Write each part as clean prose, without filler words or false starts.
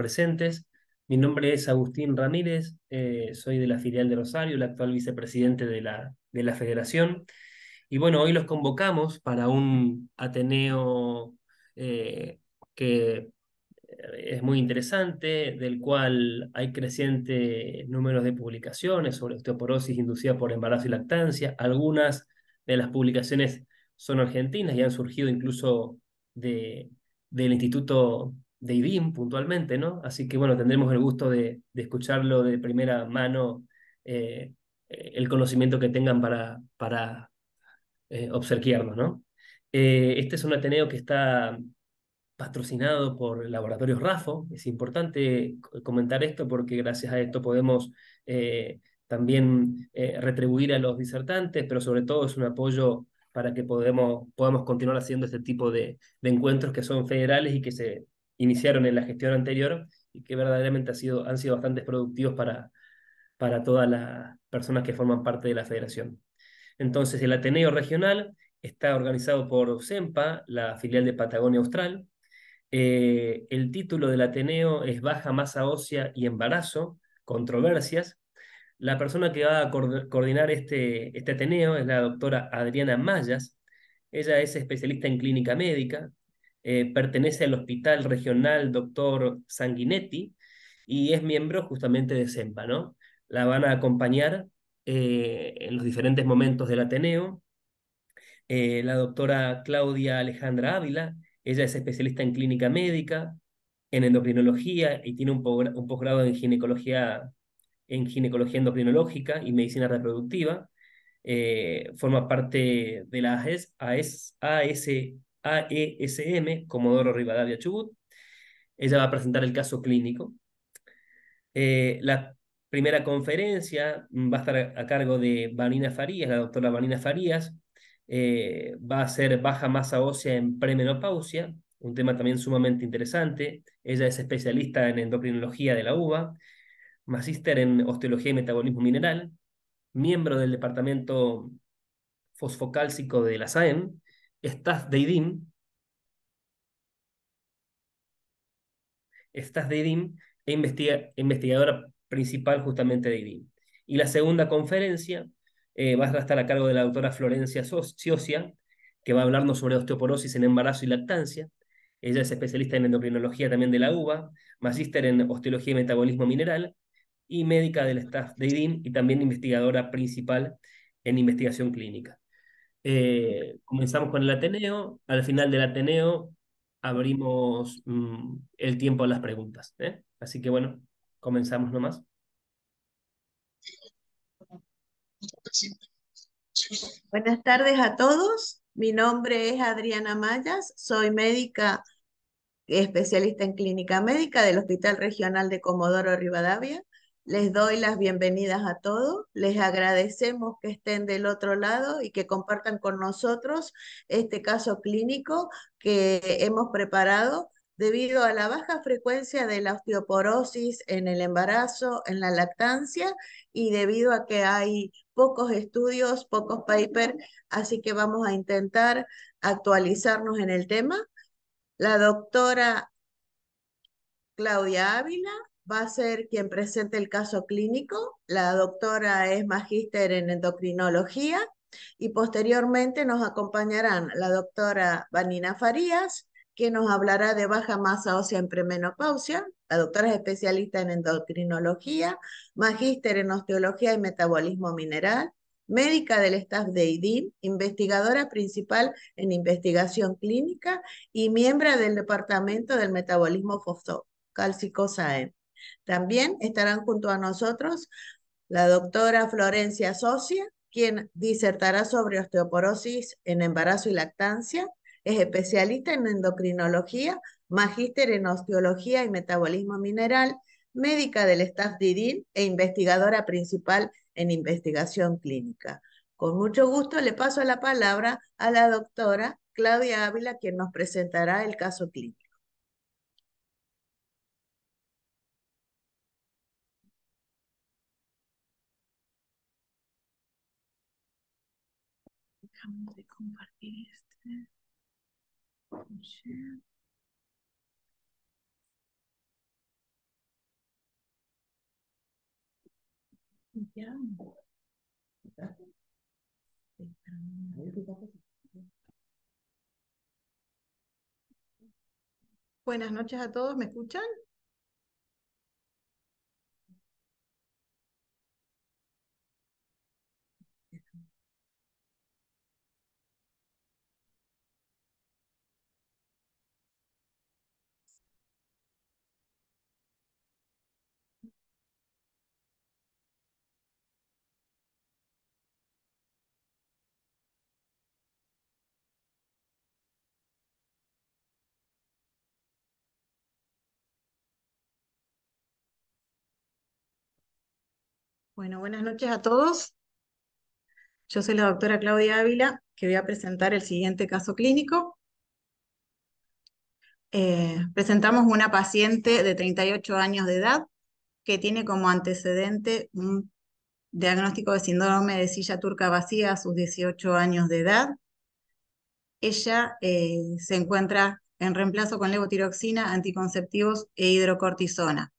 presentes. Mi nombre es Agustín Ramírez, soy de la filial de Rosario, el actual vicepresidente de la federación. Y bueno, hoy los convocamos para un Ateneo que es muy interesante, del cual hay creciente número de publicaciones sobre osteoporosis inducida por embarazo y lactancia. Algunas de las publicaciones son argentinas y han surgido incluso de, del Instituto de IDIM puntualmente, ¿no? Así que bueno, tendremos el gusto de escucharlo de primera mano, el conocimiento que tengan para obsequiarnos, ¿no? Este es un Ateneo que está patrocinado por Laboratorios RAFO. Es importante comentar esto porque gracias a esto podemos también retribuir a los disertantes, pero sobre todo es un apoyo para que podamos continuar haciendo este tipo de encuentros que son federales y que se iniciaron en la gestión anterior y que verdaderamente han sido bastante productivos para todas las personas que forman parte de la federación. Entonces, el Ateneo Regional está organizado por CEMPA, la filial de Patagonia Austral. El título del Ateneo es Baja masa ósea y embarazo, controversias. La persona que va a coordinar este Ateneo es la doctora Adriana Mayas. Ella es especialista en clínica médica, pertenece al Hospital Regional Doctor Sanguinetti y es miembro justamente de CEMPA, ¿no? La van a acompañar en los diferentes momentos del Ateneo la doctora Claudia Alejandra Ávila. Ella es especialista en clínica médica, en endocrinología y tiene un posgrado en ginecología endocrinológica y medicina reproductiva. Forma parte de la AESM, Comodoro Rivadavia Chubut. Ella va a presentar el caso clínico. La primera conferencia va a estar a cargo de Vanina Farías, la doctora Vanina Farías. Va a ser baja masa ósea en premenopausia, un tema también sumamente interesante. Ella es especialista en endocrinología de la UBA, magíster en osteología y metabolismo mineral, miembro del departamento fosfocálcico de la SAEM, staff de IDIM, estás de IDIM e investigadora principal justamente de IDIM. Y la segunda conferencia va a estar a cargo de la doctora Florencia Ciocia, que va a hablarnos sobre osteoporosis en embarazo y lactancia. Ella es especialista en endocrinología también de la UBA, magíster en osteología y metabolismo mineral y médica del staff de IDIM y también investigadora principal en investigación clínica. Comenzamos con el Ateneo. Al final del Ateneo abrimos el tiempo a las preguntas, ¿eh? Así que bueno, comenzamos nomás. Buenas tardes a todos. Mi nombre es Adriana Mayas. Soy médica especialista en clínica médica del Hospital Regional de Comodoro Rivadavia. Les doy las bienvenidas a todos. Les agradecemos que estén del otro lado y que compartan con nosotros este caso clínico que hemos preparado debido a la baja frecuencia de la osteoporosis en el embarazo, en la lactancia y debido a que hay pocos estudios, pocos papers, así que vamos a intentar actualizarnos en el tema. La doctora Claudia Ávila va a ser quien presente el caso clínico. La doctora es magíster en endocrinología y posteriormente nos acompañarán la doctora Vanina Farías, que nos hablará de baja masa ósea en premenopausia. La doctora es especialista en endocrinología, magíster en osteología y metabolismo mineral, médica del staff de IDIM, investigadora principal en investigación clínica y miembro del Departamento del Metabolismo Fosfocálcico SAEM. También estarán junto a nosotros la doctora Florencia Socia, quien disertará sobre osteoporosis en embarazo y lactancia. Es especialista en endocrinología, magíster en osteología y metabolismo mineral, médica del staff de IDIM e investigadora principal en investigación clínica. Con mucho gusto le paso la palabra a la doctora Claudia Ávila, quien nos presentará el caso clínico. Dejamos de compartir este. Ya. Buenas noches a todos, ¿me escuchan? Bueno, buenas noches a todos. Yo soy la doctora Claudia Ávila, que voy a presentar el siguiente caso clínico. Presentamos una paciente de 38 años de edad que tiene como antecedente un diagnóstico de síndrome de silla turca vacía a sus 18 años de edad. Ella se encuentra en reemplazo con levotiroxina, anticonceptivos e hidrocortisona.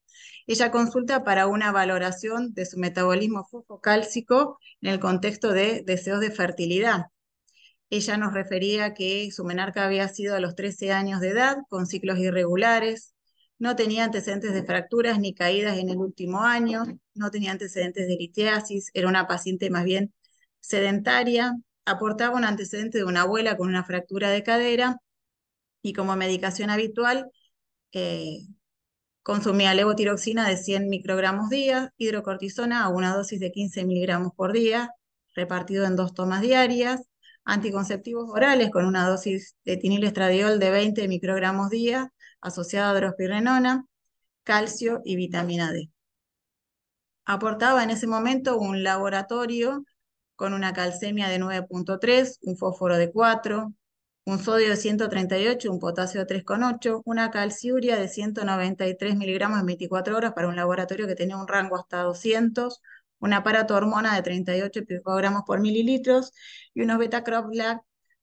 Ella consulta para una valoración de su metabolismo fosfocálcico en el contexto de deseos de fertilidad. Ella nos refería que su menarca había sido a los 13 años de edad, con ciclos irregulares, no tenía antecedentes de fracturas ni caídas en el último año, no tenía antecedentes de litiasis, era una paciente más bien sedentaria, aportaba un antecedente de una abuela con una fractura de cadera y como medicación habitual eh, consumía levotiroxina de 100 microgramos día, hidrocortisona a una dosis de 15 miligramos por día, repartido en 2 tomas diarias, anticonceptivos orales con una dosis de etinilestradiol de 20 microgramos día, asociada a drospirenona, calcio y vitamina D. Aportaba en ese momento un laboratorio con una calcemia de 9,3, un fósforo de 4, un sodio de 138, un potasio de 3,8, una calciuria de 193 miligramos en 24 horas para un laboratorio que tenía un rango hasta 200, un aparato hormona de 38 picogramos por mililitros y unos beta-crop-lac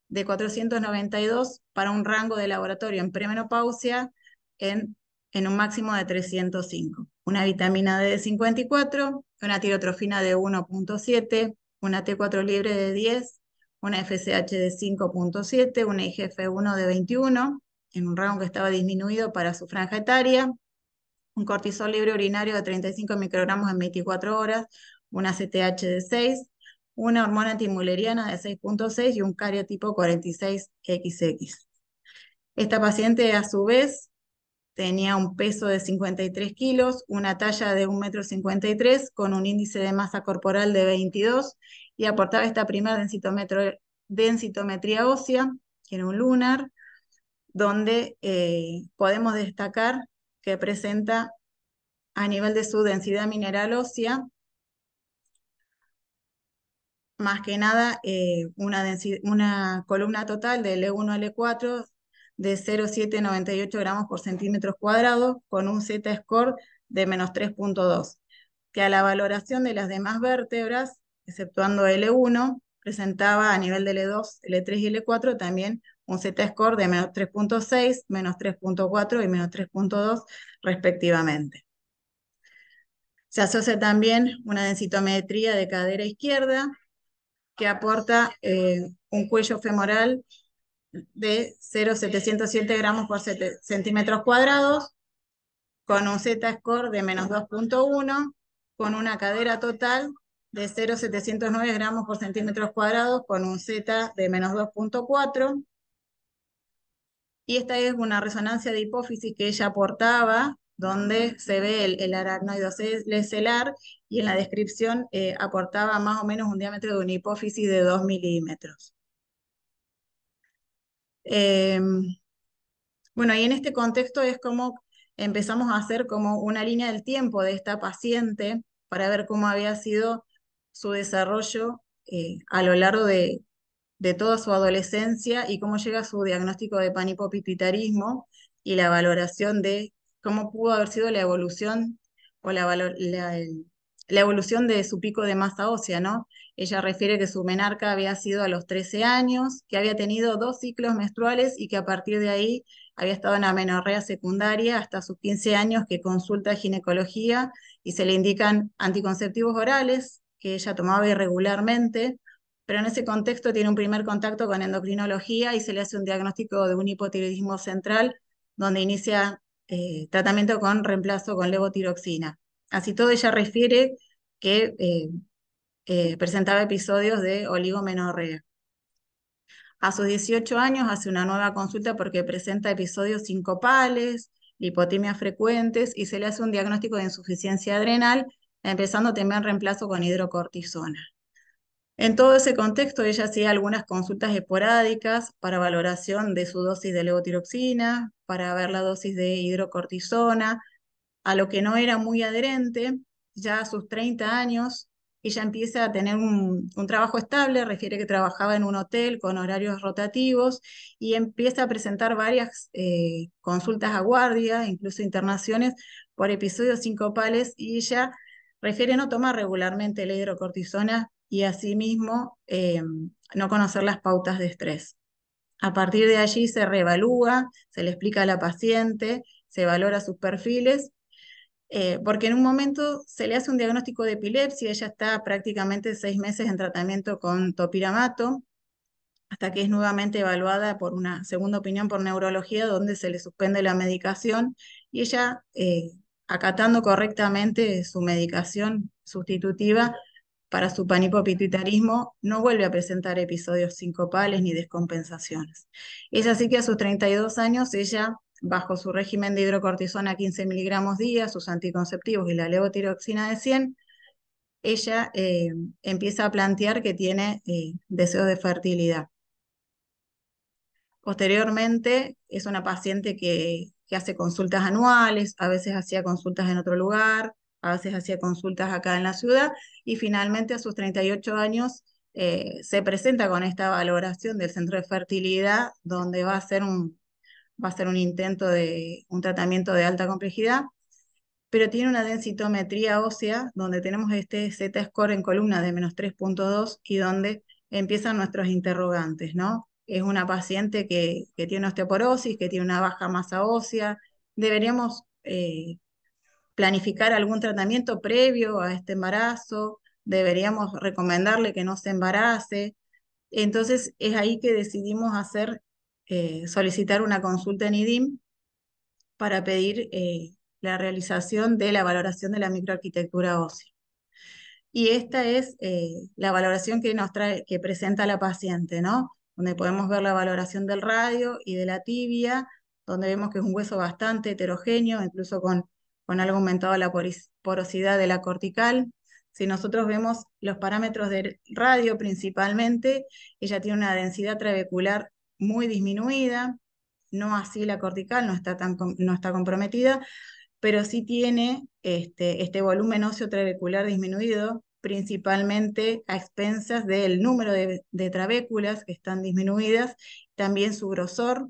de 492 para un rango de laboratorio en premenopausia en un máximo de 305. Una vitamina D de 54, una tirotrofina de 1,7, una T4 libre de 10, una FSH de 5,7, una IGF-1 de 21, en un rango que estaba disminuido para su franja etaria, un cortisol libre urinario de 35 microgramos en 24 horas, una CTH de 6, una hormona antimuleriana de 6,6 y un cariotipo 46XX. Esta paciente, a su vez, tenía un peso de 53 kilos, una talla de 1,53 m con un índice de masa corporal de 22 y aportaba esta primera densitometría ósea, que era un lunar, donde podemos destacar que presenta a nivel de su densidad mineral ósea, más que nada una columna total de L1 a L4 de 0,798 gramos por centímetros cuadrados con un Z-score de menos 3,2, que a la valoración de las demás vértebras, exceptuando L1, presentaba a nivel de L2, L3 y L4 también un Z-score de menos 3,6, menos 3,4 y menos 3,2 respectivamente. Se asocia también una densitometría de cadera izquierda, que aporta un cuello femoral de 0,707 gramos por centímetros cuadrados, con un Z-score de menos 2,1, con una cadera total de 0,709 gramos por centímetros cuadrados, con un Z de menos 2,4. Y esta es una resonancia de hipófisis que ella aportaba, donde se ve el aracnoide celar, y en la descripción aportaba más o menos un diámetro de una hipófisis de 2 milímetros. Bueno, y en este contexto es como empezamos a hacer como una línea del tiempo de esta paciente para ver cómo había sido su desarrollo a lo largo de toda su adolescencia y cómo llega a su diagnóstico de panhipopituitarismo y la valoración de cómo pudo haber sido la evolución o la evolución de su pico de masa ósea, ¿no? ella refiere que su menarca había sido a los 13 años, que había tenido 2 ciclos menstruales y que a partir de ahí había estado en amenorrea secundaria hasta sus 15 años, que consulta ginecología y se le indican anticonceptivos orales que ella tomaba irregularmente, pero en ese contexto tiene un primer contacto con endocrinología y se le hace un diagnóstico de un hipotiroidismo central, donde inicia tratamiento con reemplazo con levotiroxina. Así todo, ella refiere que presentaba episodios de oligomenorrea. A sus 18 años hace una nueva consulta porque presenta episodios sincopales, lipotimias frecuentes y se le hace un diagnóstico de insuficiencia adrenal, empezando también reemplazo con hidrocortisona. En todo ese contexto, ella hacía algunas consultas esporádicas para valoración de su dosis de levotiroxina, para ver la dosis de hidrocortisona, a lo que no era muy adherente. Ya a sus 30 años, ella empieza a tener un trabajo estable, refiere que trabajaba en un hotel con horarios rotativos y empieza a presentar varias consultas a guardia, incluso internaciones, por episodios sincopales, y ella refiere no tomar regularmente la hidrocortisona y asimismo no conocer las pautas de estrés. A partir de allí se reevalúa, se le explica a la paciente, se valora sus perfiles, porque en un momento se le hace un diagnóstico de epilepsia, ella está prácticamente 6 meses en tratamiento con topiramato, hasta que es nuevamente evaluada por una segunda opinión por neurología, donde se le suspende la medicación, y ella, acatando correctamente su medicación sustitutiva para su panhipopituitarismo, no vuelve a presentar episodios sincopales ni descompensaciones. Es así que a sus 32 años, ella, bajo su régimen de hidrocortisona 15 miligramos día, sus anticonceptivos y la levotiroxina de 100, ella empieza a plantear que tiene deseos de fertilidad. Posteriormente, es una paciente que hace consultas anuales, a veces hacía consultas en otro lugar, a veces hacía consultas acá en la ciudad, y finalmente a sus 38 años se presenta con esta valoración del centro de fertilidad, donde va a ser un intento de un tratamiento de alta complejidad, pero tiene una densitometría ósea donde tenemos este Z-score en columna de -3.2 y donde empiezan nuestros interrogantes, ¿no? Es una paciente que tiene osteoporosis, que tiene una baja masa ósea. Deberíamos planificar algún tratamiento previo a este embarazo, deberíamos recomendarle que no se embarace. Entonces es ahí que decidimos solicitar una consulta en IDIM para pedir la realización de la valoración de la microarquitectura ósea. Y esta es la valoración que nos trae, que presenta la paciente, ¿no? Donde podemos ver la valoración del radio y de la tibia, donde vemos que es un hueso bastante heterogéneo, incluso con algo aumentado la porosidad de la cortical. Si nosotros vemos los parámetros del radio principalmente, ella tiene una densidad trabecular muy disminuida, no así la cortical, no está comprometida, pero sí tiene este volumen óseo trabecular disminuido, principalmente a expensas del número de trabéculas que están disminuidas, también su grosor,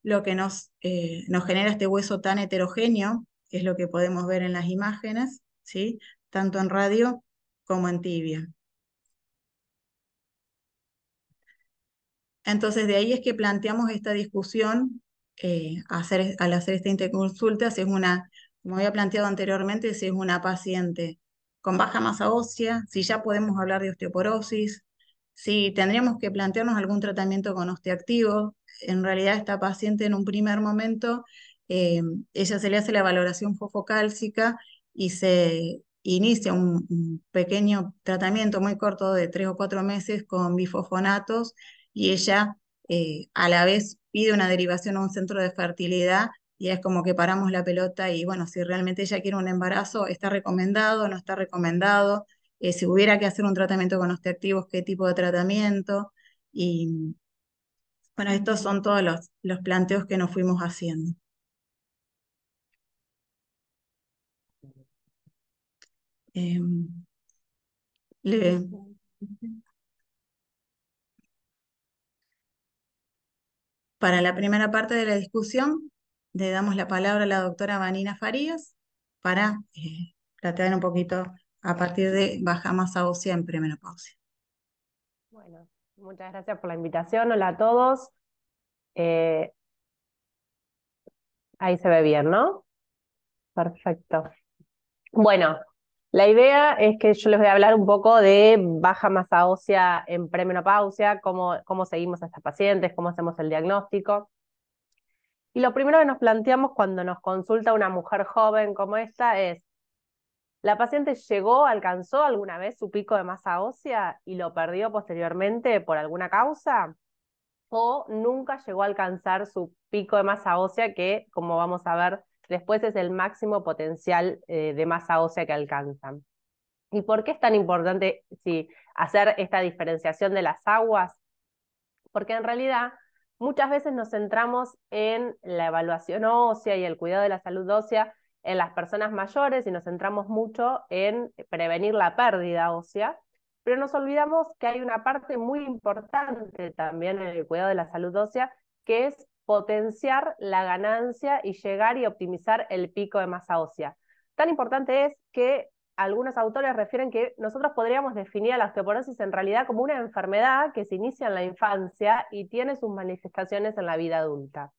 lo que nos genera este hueso tan heterogéneo, que es lo que podemos ver en las imágenes, ¿sí? Tanto en radio como en tibia. Entonces, de ahí es que planteamos esta discusión al hacer esta interconsulta, si es una, como había planteado anteriormente, si es una paciente con baja masa ósea, si ya podemos hablar de osteoporosis, si tendríamos que plantearnos algún tratamiento con osteoactivo. En realidad, esta paciente en un primer momento, ella se le hace la valoración fosfocálcica y se inicia un pequeño tratamiento muy corto de 3 o 4 meses con bifosfonatos, y ella a la vez pide una derivación a un centro de fertilidad, y es como que paramos la pelota y bueno, si realmente ella quiere un embarazo, ¿está recomendado, no está recomendado? Si hubiera que hacer un tratamiento con osteoactivos, ¿qué tipo de tratamiento? Y bueno, estos son todos los planteos que nos fuimos haciendo. Le, Para la primera parte de la discusión, le damos la palabra a la doctora Vanina Farías para plantear un poquito a partir de baja masa ósea en premenopausia. Bueno, muchas gracias por la invitación. Hola a todos. Eh, Ahí se ve bien, ¿no? Perfecto. Bueno, la idea es que yo les voy a hablar un poco de baja masa ósea en premenopausia, cómo seguimos a estas pacientes, cómo hacemos el diagnóstico. Y lo primero que nos planteamos cuando nos consulta una mujer joven como esta es, ¿la paciente alcanzó alguna vez su pico de masa ósea y lo perdió posteriormente por alguna causa? ¿O nunca llegó a alcanzar su pico de masa ósea, que, como vamos a ver después, es el máximo potencial de masa ósea que alcanzan? ¿Y por qué es tan importante hacer esta diferenciación de las aguas? Porque en realidad muchas veces nos centramos en la evaluación ósea y el cuidado de la salud ósea en las personas mayores y nos centramos mucho en prevenir la pérdida ósea, pero nos olvidamos que hay una parte muy importante también en el cuidado de la salud ósea, que es potenciar la ganancia y llegar y optimizar el pico de masa ósea. Tan importante es que algunos autores refieren que nosotros podríamos definir a la osteoporosis en realidad como una enfermedad que se inicia en la infancia y tiene sus manifestaciones en la vida adulta.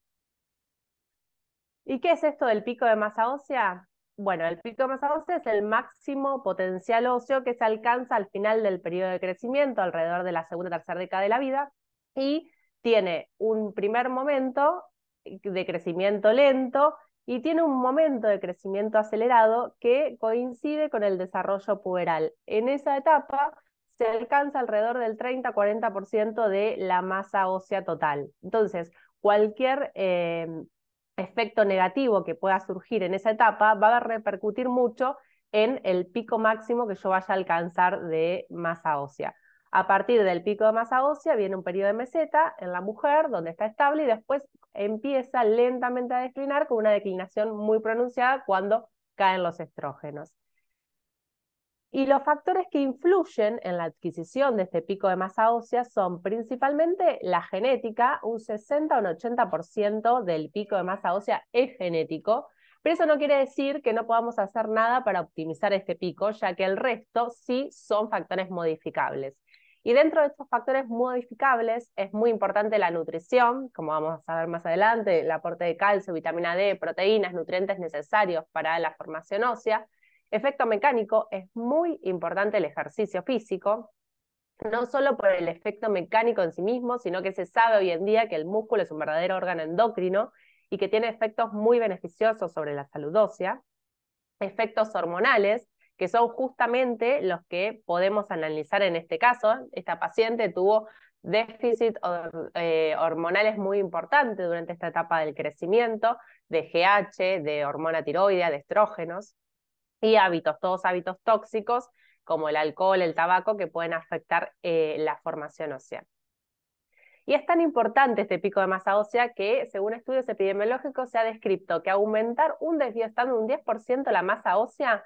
¿Y qué es esto del pico de masa ósea? Bueno, el pico de masa ósea es el máximo potencial óseo que se alcanza al final del periodo de crecimiento, alrededor de la segunda o tercera década de la vida, y tiene un primer momento de crecimiento lento y tiene un momento de crecimiento acelerado que coincide con el desarrollo puberal. En esa etapa se alcanza alrededor del 30-40% de la masa ósea total. Entonces, cualquier efecto negativo que pueda surgir en esa etapa va a repercutir mucho en el pico máximo que yo vaya a alcanzar de masa ósea. A partir del pico de masa ósea viene un periodo de meseta en la mujer donde está estable y después empieza lentamente a declinar con una declinación muy pronunciada cuando caen los estrógenos. Y los factores que influyen en la adquisición de este pico de masa ósea son principalmente la genética. Un 60 o un 80% del pico de masa ósea es genético, pero eso no quiere decir que no podamos hacer nada para optimizar este pico, ya que el resto sí son factores modificables. Y dentro de estos factores modificables es muy importante la nutrición, como vamos a ver más adelante, el aporte de calcio, vitamina D, proteínas, nutrientes necesarios para la formación ósea. Efecto mecánico, es muy importante el ejercicio físico, no solo por el efecto mecánico en sí mismo, sino que se sabe hoy en día que el músculo es un verdadero órgano endocrino y que tiene efectos muy beneficiosos sobre la salud ósea. Efectos hormonales, que son justamente los que podemos analizar en este caso. Esta paciente tuvo déficit hormonales muy importante durante esta etapa del crecimiento, de GH, de hormona tiroidea, de estrógenos, y hábitos, todos hábitos tóxicos, como el alcohol, el tabaco, que pueden afectar la formación ósea. Y es tan importante este pico de masa ósea que, según estudios epidemiológicos, se ha descrito que aumentar un 10% la masa ósea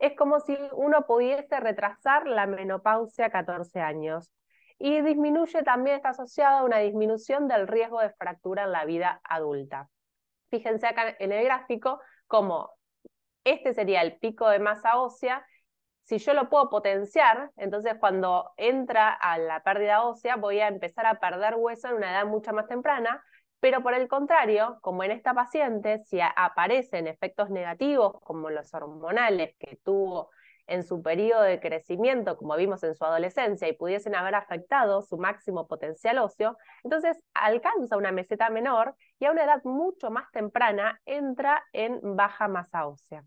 es como si uno pudiese retrasar la menopausia 14 años. Y disminuye también, está asociado a una disminución del riesgo de fractura en la vida adulta. Fíjense acá en el gráfico cómo este sería el pico de masa ósea. Si yo lo puedo potenciar, entonces cuando entra a la pérdida ósea voy a empezar a perder hueso en una edad mucho más temprana, pero por el contrario, como en esta paciente, si aparecen efectos negativos como los hormonales que tuvo en su periodo de crecimiento, como vimos en su adolescencia, y pudiesen haber afectado su máximo potencial óseo, entonces alcanza una meseta menor y a una edad mucho más temprana entra en baja masa ósea.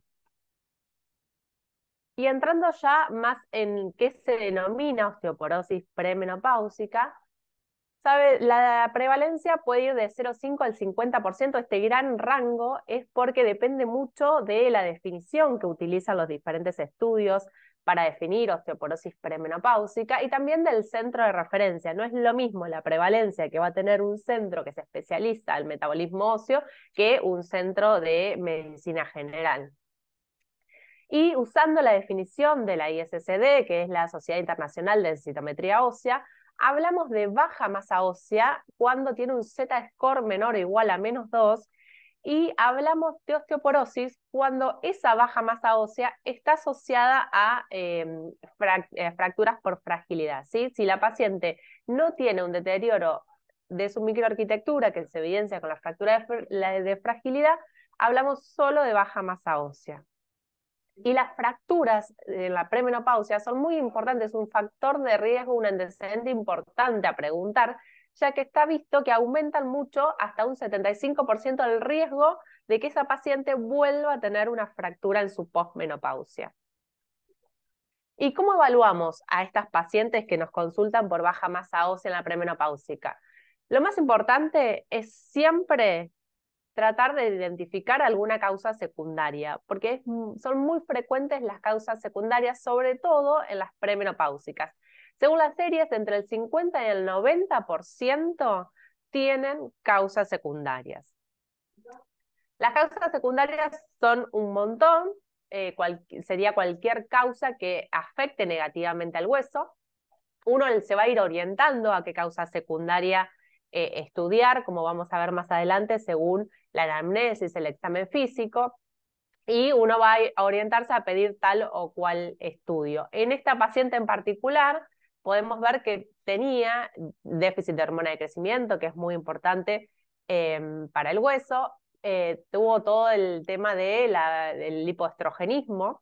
Y entrando ya más en qué se denomina osteoporosis premenopáusica, la prevalencia puede ir de 0,5 al 50%. Este gran rango es porque depende mucho de la definición que utilizan los diferentes estudios para definir osteoporosis premenopáusica y también del centro de referencia. No es lo mismo la prevalencia que va a tener un centro que se especializa en metabolismo óseo que un centro de medicina general. Y usando la definición de la ISSD, que es la Sociedad Internacional de Densitometría Ósea, hablamos de baja masa ósea cuando tiene un Z-score menor o igual a -2 y hablamos de osteoporosis cuando esa baja masa ósea está asociada a fracturas por fragilidad, ¿sí? Si la paciente no tiene un deterioro de su microarquitectura que se evidencia con la fractura de fragilidad, hablamos solo de baja masa ósea. Y las fracturas en la premenopausia son muy importantes, un factor de riesgo, un antecedente importante a preguntar, ya que está visto que aumentan mucho, hasta un 75% el riesgo de que esa paciente vuelva a tener una fractura en su posmenopausia. ¿Y cómo evaluamos a estas pacientes que nos consultan por baja masa ósea en la premenopáusica? Lo más importante es siempre tratar de identificar alguna causa secundaria, porque son muy frecuentes las causas secundarias, sobre todo en las premenopáusicas. Según las series, entre el 50 y el 90% tienen causas secundarias. Las causas secundarias son un montón, sería cualquier causa que afecte negativamente al hueso. Uno se va a ir orientando a qué causa secundaria estudiar, como vamos a ver más adelante, según la anamnesis, el examen físico, y uno va a orientarse a pedir tal o cual estudio. En esta paciente en particular, podemos ver que tenía déficit de hormona de crecimiento, que es muy importante para el hueso, tuvo todo el tema del lipoestrogenismo,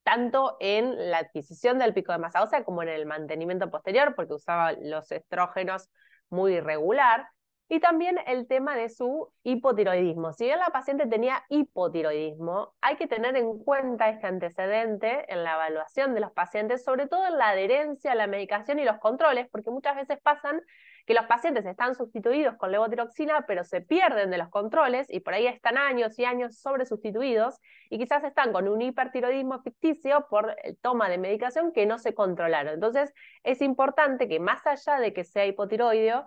tanto en la adquisición del pico de masa ósea como en el mantenimiento posterior, porque usaba los estrógenos muy irregular, y también el tema de su hipotiroidismo. Si bien la paciente tenía hipotiroidismo, hay que tener en cuenta este antecedente en la evaluación de los pacientes, sobre todo en la adherencia a la medicación y los controles, porque muchas veces pasan que los pacientes están sustituidos con levotiroxina, pero se pierden de los controles, y por ahí están años y años sobresustituidos, y quizás están con un hipertiroidismo ficticio por toma de medicación que no se controlaron. Entonces, es importante que más allá de que sea hipotiroideo,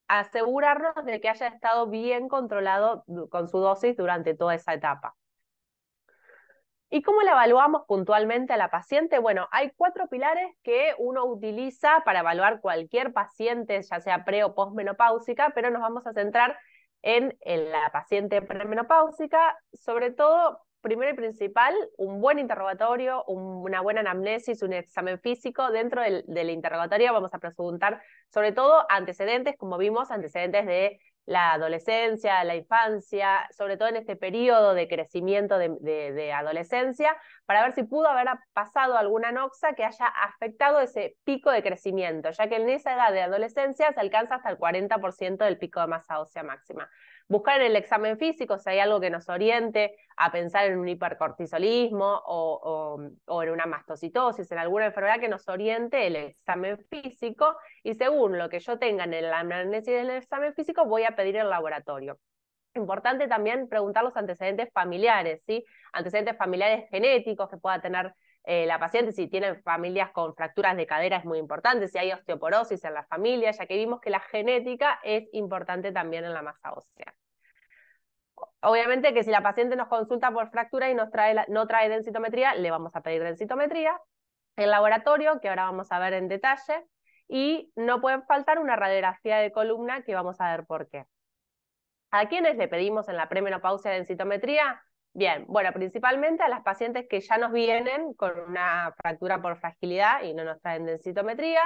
asegurarnos de que haya estado bien controlado con su dosis durante toda esa etapa. ¿Y cómo la evaluamos puntualmente a la paciente? Bueno, hay 4 pilares que uno utiliza para evaluar cualquier paciente, ya sea pre o posmenopáusica, pero nos vamos a centrar en la paciente premenopáusica, sobre todo, primero y principal, un buen interrogatorio, una buena anamnesis, un examen físico. Dentro del interrogatorio vamos a preguntar sobre todo antecedentes, como vimos, antecedentes de la adolescencia, la infancia, sobre todo en este periodo de crecimiento de adolescencia, para ver si pudo haber pasado alguna noxa que haya afectado ese pico de crecimiento, ya que en esa edad de adolescencia se alcanza hasta el 40% del pico de masa ósea máxima. Buscar en el examen físico si hay algo que nos oriente a pensar en un hipercortisolismo o en una mastocitosis, en alguna enfermedad que nos oriente el examen físico, y según lo que yo tenga en la anamnesis del examen físico voy a pedir el laboratorio. Importante también preguntar los antecedentes familiares, ¿sí? Antecedentes familiares genéticos que pueda tener la paciente, si tienen familias con fracturas de cadera es muy importante, si hay osteoporosis en la familia, ya que vimos que la genética es importante también en la masa ósea. Obviamente que si la paciente nos consulta por fractura y no trae densitometría, le vamos a pedir densitometría. El laboratorio, que ahora vamos a ver en detalle, y no puede faltar una radiografía de columna, que vamos a ver por qué. ¿A quiénes le pedimos en la premenopausia densitometría? Bien, bueno, principalmente a las pacientes que ya nos vienen con una fractura por fragilidad y no nos traen densitometría,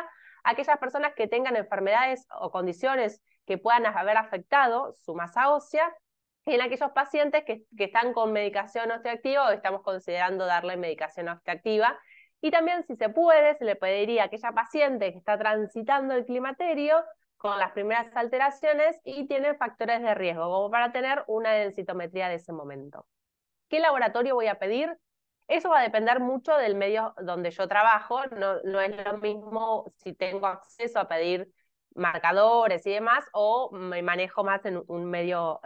aquellas personas que tengan enfermedades o condiciones que puedan haber afectado su masa ósea, y en aquellos pacientes que están con medicación osteoactiva o estamos considerando darle medicación osteoactiva. Y también, si se puede, se le pediría a aquella paciente que está transitando el climaterio con las primeras alteraciones y tiene factores de riesgo, como para tener una densitometría de ese momento. ¿Qué laboratorio voy a pedir? Eso va a depender mucho del medio donde yo trabajo. No es lo mismo si tengo acceso a pedir marcadores y demás, o me manejo más en un medio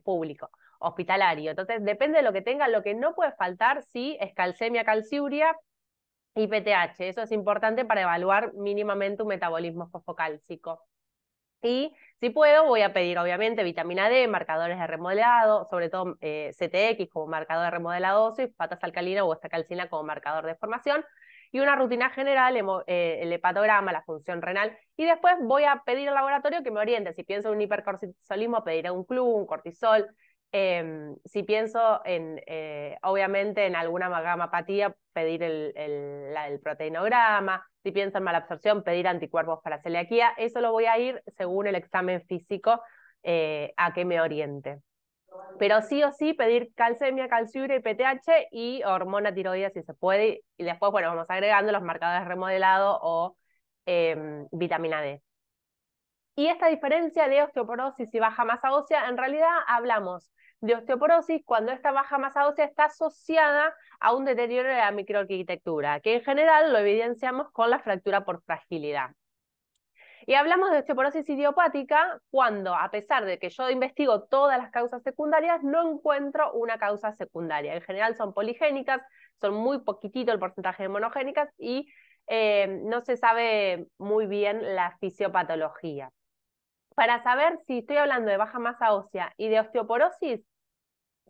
público, hospitalario. Entonces, depende de lo que tenga. Lo que no puede faltar, sí, es calcemia, calciuria y PTH. Eso es importante para evaluar mínimamente un metabolismo fosfocálcico. Y si puedo, voy a pedir obviamente vitamina D, marcadores de remodelado, sobre todo CTX como marcador de remodelado óseo, y fosfatas alcalina o calcina como marcador de formación, y una rutina general, el hepatograma, la función renal, y después voy a pedir al laboratorio que me oriente. Si pienso en un hipercortisolismo, pediré un CLU, un cortisol, Si pienso obviamente en alguna gamapatía, pedir el proteinograma. Si pienso en malabsorción, pedir anticuerpos para celiaquía. Eso lo voy a ir según el examen físico a que me oriente. Pero sí o sí pedir calcemia, calciuria y PTH y hormona tiroidea si se puede. Y después, bueno, vamos agregando los marcadores remodelado o vitamina D. Y esta diferencia de osteoporosis y baja masa ósea, en realidad hablamos de osteoporosis cuando esta baja masa ósea está asociada a un deterioro de la microarquitectura, que en general lo evidenciamos con la fractura por fragilidad. Y hablamos de osteoporosis idiopática cuando, a pesar de que yo investigo todas las causas secundarias, no encuentro una causa secundaria. En general son poligénicas, son muy poquitito el porcentaje de monogénicas y no se sabe muy bien la fisiopatología. Para saber si estoy hablando de baja masa ósea y de osteoporosis,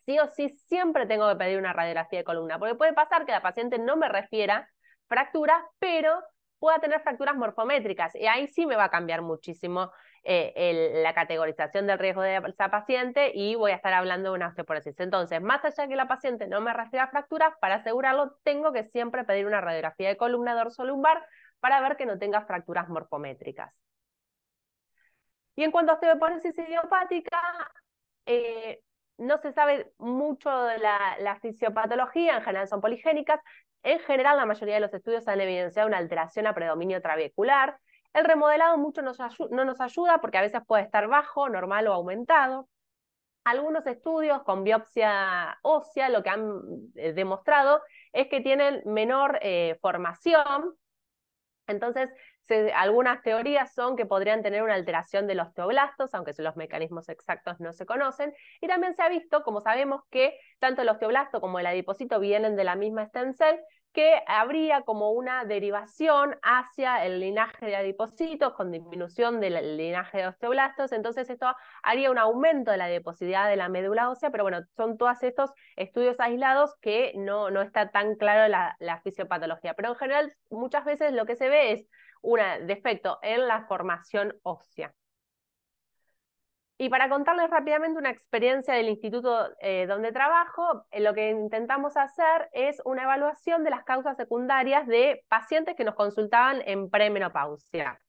sí o sí siempre tengo que pedir una radiografía de columna, porque puede pasar que la paciente no me refiera fracturas, pero pueda tener fracturas morfométricas, y ahí sí me va a cambiar muchísimo la categorización del riesgo de esa paciente, y voy a estar hablando de una osteoporosis. Entonces, más allá de que la paciente no me refiera a fracturas, para asegurarlo, tengo que siempre pedir una radiografía de columna dorsolumbar para ver que no tenga fracturas morfométricas. Y en cuanto a osteoporosis idiopática, no se sabe mucho de la fisiopatología, en general son poligénicas. En general, la mayoría de los estudios han evidenciado una alteración a predominio trabecular. El remodelado mucho no nos ayuda porque a veces puede estar bajo, normal o aumentado. Algunos estudios con biopsia ósea lo que han demostrado es que tienen menor formación. Entonces, algunas teorías son que podrían tener una alteración de los osteoblastos, aunque los mecanismos exactos no se conocen, y también se ha visto, como sabemos, que tanto el osteoblasto como el adipocito vienen de la misma stem cell, que habría como una derivación hacia el linaje de adipocitos con disminución del linaje de osteoblastos. Entonces esto haría un aumento de la adiposidad de la médula ósea, pero bueno, son todos estos estudios aislados que no está tan claro la fisiopatología. Pero en general, muchas veces lo que se ve es un defecto en la formación ósea. Y para contarles rápidamente una experiencia del instituto donde trabajo, lo que intentamos hacer es una evaluación de las causas secundarias de pacientes que nos consultaban en premenopausia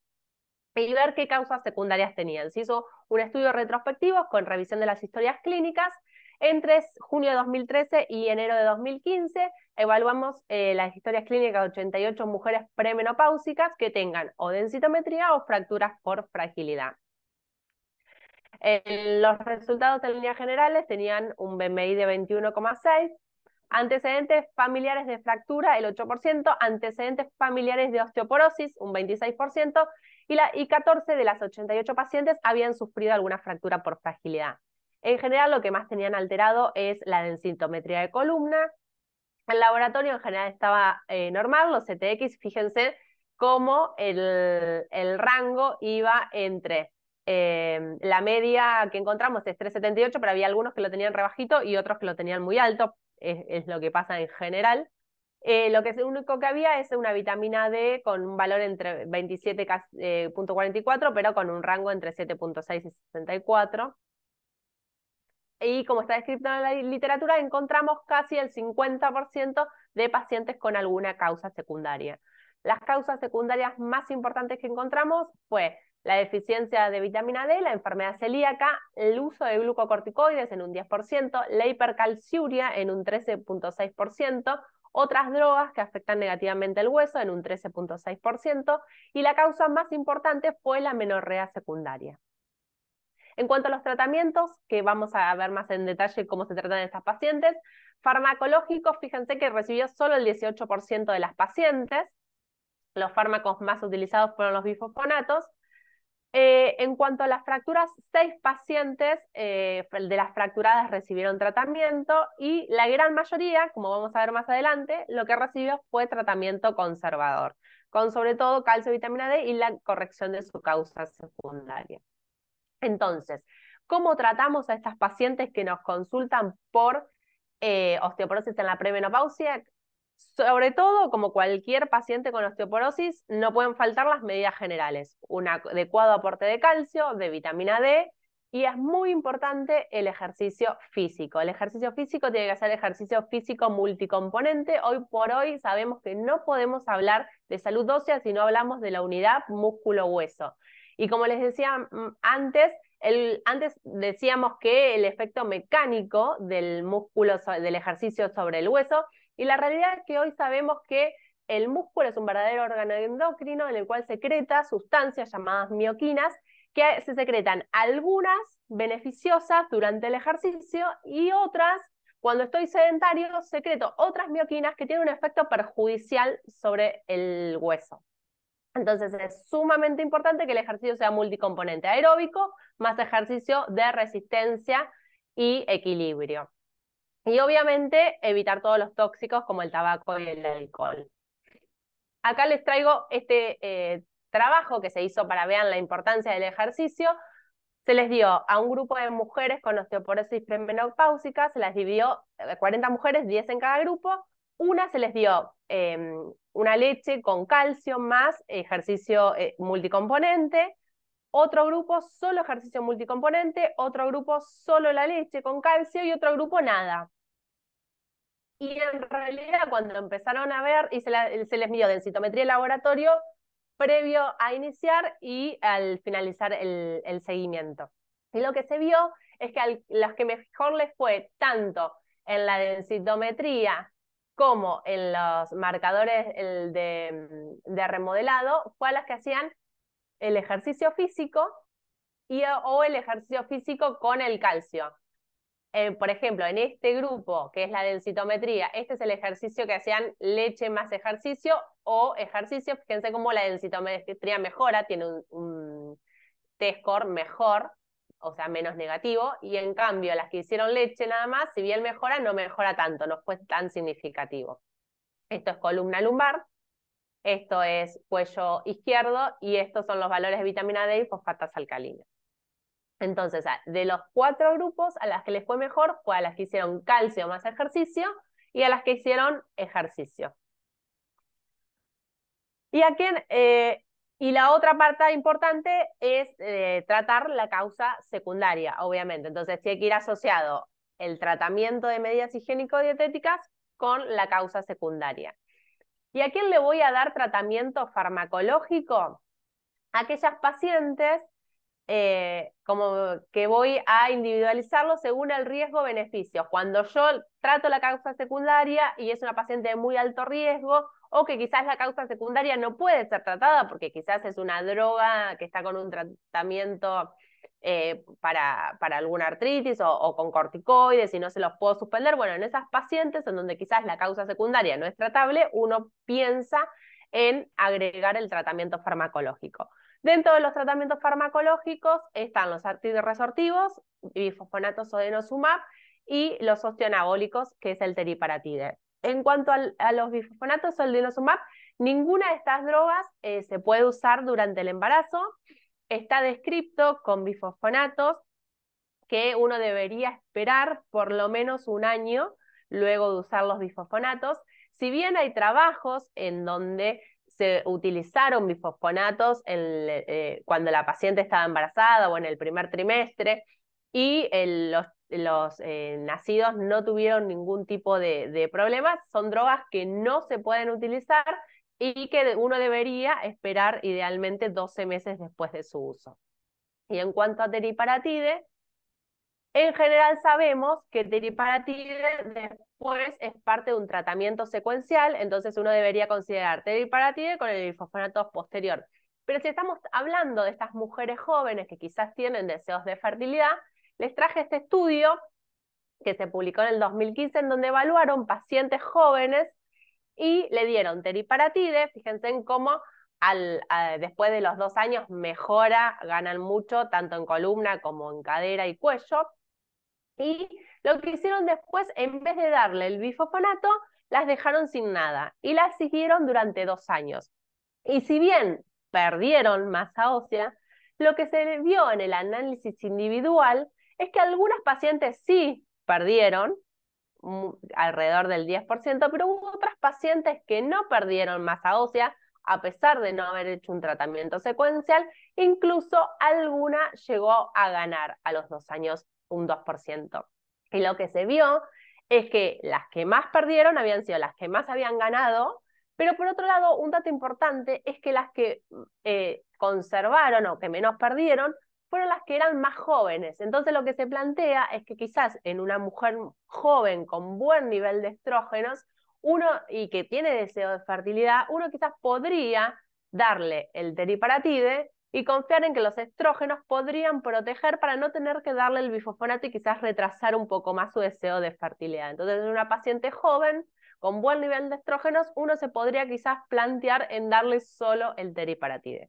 y ver qué causas secundarias tenían. Se hizo un estudio retrospectivo con revisión de las historias clínicas. Entre junio de 2013 y enero de 2015 evaluamos las historias clínicas de 88 mujeres premenopáusicas que tengan o densitometría o fracturas por fragilidad. Los resultados en líneas generales tenían un BMI de 21,6, antecedentes familiares de fractura el 8%, antecedentes familiares de osteoporosis un 26%, y 14 de las 88 pacientes habían sufrido alguna fractura por fragilidad. En general lo que más tenían alterado es la densitometría de columna. El laboratorio en general estaba normal, los CTX, fíjense cómo el rango iba entre la media que encontramos es 3,78, pero había algunos que lo tenían rebajito y otros que lo tenían muy alto, es lo que pasa en general. Lo único que había es una vitamina D con un valor entre 27,44, pero con un rango entre 7,6 y 64. Y como está descrito en la literatura, encontramos casi el 50% de pacientes con alguna causa secundaria. Las causas secundarias más importantes que encontramos fue la deficiencia de vitamina D, la enfermedad celíaca, el uso de glucocorticoides en un 10%, la hipercalciuria en un 13,6%, otras drogas que afectan negativamente el hueso en un 13,6%, y la causa más importante fue la menorrea secundaria. En cuanto a los tratamientos, que vamos a ver más en detalle cómo se tratan estas pacientes, farmacológicos, fíjense que recibió solo el 18% de las pacientes. Los fármacos más utilizados fueron los bifosfonatos. En cuanto a las fracturas, 6 pacientes de las fracturadas recibieron tratamiento, y la gran mayoría, como vamos a ver más adelante, lo que recibió fue tratamiento conservador, con sobre todo calcio, vitamina D y la corrección de su causa secundaria. Entonces, ¿cómo tratamos a estas pacientes que nos consultan por osteoporosis en la premenopausia? Sobre todo, como cualquier paciente con osteoporosis, no pueden faltar las medidas generales: un adecuado aporte de calcio, de vitamina D y es muy importante el ejercicio físico. El ejercicio físico tiene que ser ejercicio físico multicomponente. Hoy por hoy sabemos que no podemos hablar de salud ósea si no hablamos de la unidad músculo-hueso. Y como les decía antes, antes decíamos que el efecto mecánico del músculo, del ejercicio sobre el hueso, y la realidad es que hoy sabemos que el músculo es un verdadero órgano endocrino en el cual secreta sustancias llamadas mioquinas, que se secretan algunas beneficiosas durante el ejercicio y otras, cuando estoy sedentario, secreto otras mioquinas que tienen un efecto perjudicial sobre el hueso. Entonces es sumamente importante que el ejercicio sea multicomponente aeróbico, más ejercicio de resistencia y equilibrio. Y obviamente evitar todos los tóxicos como el tabaco y el alcohol. Acá les traigo este trabajo que se hizo para vean la importancia del ejercicio. Se les dio a un grupo de mujeres con osteoporosis premenopáusica, se las dividió 40 mujeres, 10 en cada grupo. Una se les dio una leche con calcio más ejercicio multicomponente. Otro grupo solo ejercicio multicomponente, otro grupo solo la leche con calcio y otro grupo nada. Y en realidad cuando empezaron a ver, y se les midió densitometría de laboratorio previo a iniciar y al finalizar el seguimiento. Y lo que se vio es que a las que mejor les fue tanto en la densitometría como en los marcadores de remodelado, fue a las que hacían el ejercicio físico o el ejercicio físico con el calcio. Por ejemplo, en este grupo, que es la densitometría, este es el ejercicio que hacían leche más ejercicio o ejercicio. Fíjense cómo la densitometría mejora, tiene un T-score mejor, o sea, menos negativo, y en cambio las que hicieron leche nada más, si bien mejora, no mejora tanto, no fue tan significativo. Esto es columna lumbar, esto es cuello izquierdo, y estos son los valores de vitamina D y fosfatas alcalinas. Entonces, de los 4 grupos, a las que les fue mejor fue a las que hicieron calcio más ejercicio y a las que hicieron ejercicio. Y la otra parte importante es tratar la causa secundaria, obviamente. Entonces, tiene que ir asociado el tratamiento de medidas higiénico-dietéticas con la causa secundaria. ¿Y a quién le voy a dar tratamiento farmacológico? A aquellas pacientes como que voy a individualizarlo según el riesgo-beneficio. Cuando yo trato la causa secundaria y es una paciente de muy alto riesgo, o que quizás la causa secundaria no puede ser tratada porque quizás es una droga que está con un tratamiento para alguna artritis o con corticoides y no se los puedo suspender. Bueno, en esas pacientes en donde quizás la causa secundaria no es tratable, uno piensa en agregar el tratamiento farmacológico. Dentro de los tratamientos farmacológicos están los antirresortivos, bifosfonatos o denosumab, y los osteoanabólicos, que es el teriparatide. En cuanto a los bifosfonatos o el denosumab, ninguna de estas drogas se puede usar durante el embarazo. Está descrito con bifosfonatos que uno debería esperar por lo menos un año luego de usar los bifosfonatos. Si bien hay trabajos en donde se utilizaron bifosfonatos cuando la paciente estaba embarazada o en el primer trimestre, y los nacidos no tuvieron ningún tipo de problemas, son drogas que no se pueden utilizar y que uno debería esperar idealmente 12 meses después de su uso. Y en cuanto a teriparatide, en general sabemos que teriparatide después es parte de un tratamiento secuencial, entonces uno debería considerar teriparatide con el bifosfonato posterior. Pero si estamos hablando de estas mujeres jóvenes que quizás tienen deseos de fertilidad, les traje este estudio que se publicó en el 2015 en donde evaluaron pacientes jóvenes y le dieron teriparatide. Fíjense en cómo después de los 2 años mejora, ganan mucho, tanto en columna como en cadera y cuello. Y lo que hicieron después, en vez de darle el bifosfonato, las dejaron sin nada y las siguieron durante 2 años. Y si bien perdieron masa ósea, lo que se vio en el análisis individual es que algunas pacientes sí perdieron, alrededor del 10%, pero hubo otras pacientes que no perdieron masa ósea a pesar de no haber hecho un tratamiento secuencial, incluso alguna llegó a ganar a los 2 años un 2%. Y lo que se vio es que las que más perdieron habían sido las que más habían ganado, pero por otro lado, un dato importante es que las que conservaron o que menos perdieron fueron las que eran más jóvenes. Entonces lo que se plantea es que quizás en una mujer joven con buen nivel de estrógenos, uno y que tiene deseo de fertilidad, uno quizás podría darle el teriparatide y confiar en que los estrógenos podrían proteger para no tener que darle el bifosfonato y quizás retrasar un poco más su deseo de fertilidad. Entonces, en una paciente joven con buen nivel de estrógenos, uno se podría quizás plantear en darle solo el teriparatide.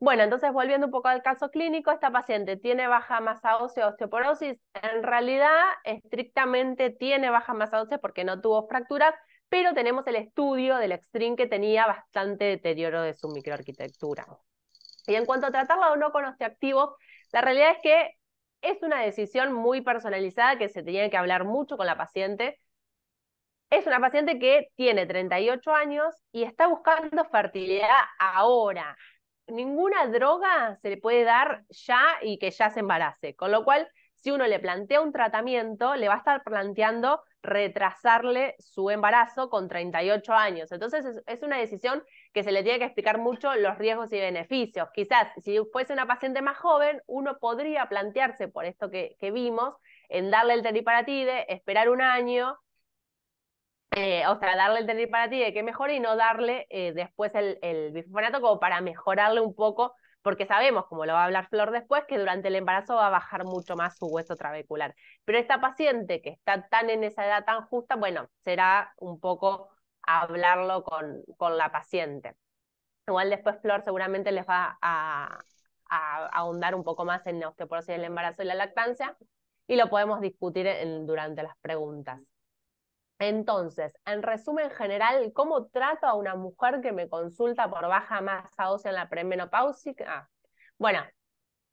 Bueno, entonces volviendo un poco al caso clínico, esta paciente tiene baja masa ósea, osteoporosis. En realidad, estrictamente tiene baja masa ósea porque no tuvo fracturas, pero tenemos el estudio del EXTRIM que tenía bastante deterioro de su microarquitectura. Y en cuanto a tratarla o no con osteoactivos, la realidad es que es una decisión muy personalizada que se tiene que hablar mucho con la paciente. Es una paciente que tiene 38 años y está buscando fertilidad ahora. Ninguna droga se le puede dar ya y que ya se embarace, con lo cual si uno le plantea un tratamiento, le va a estar planteando retrasarle su embarazo con 38 años. Entonces es una decisión que se le tiene que explicar mucho los riesgos y beneficios. Quizás si fuese una paciente más joven, uno podría plantearse, por esto que vimos, en darle el teriparatide, esperar un año, o sea, darle el teriparatide que mejore y no darle después el bifosfonato como para mejorarle un poco, porque sabemos, como lo va a hablar Flor después, que durante el embarazo va a bajar mucho más su hueso trabecular. Pero esta paciente que está tan en esa edad tan justa, bueno, será un poco hablarlo con la paciente. Igual después Flor seguramente les va a ahondar un poco más en la osteoporosis del embarazo y la lactancia, y lo podemos discutir durante las preguntas. Entonces, en resumen general, ¿cómo trato a una mujer que me consulta por baja masa ósea en la premenopáusica? Bueno,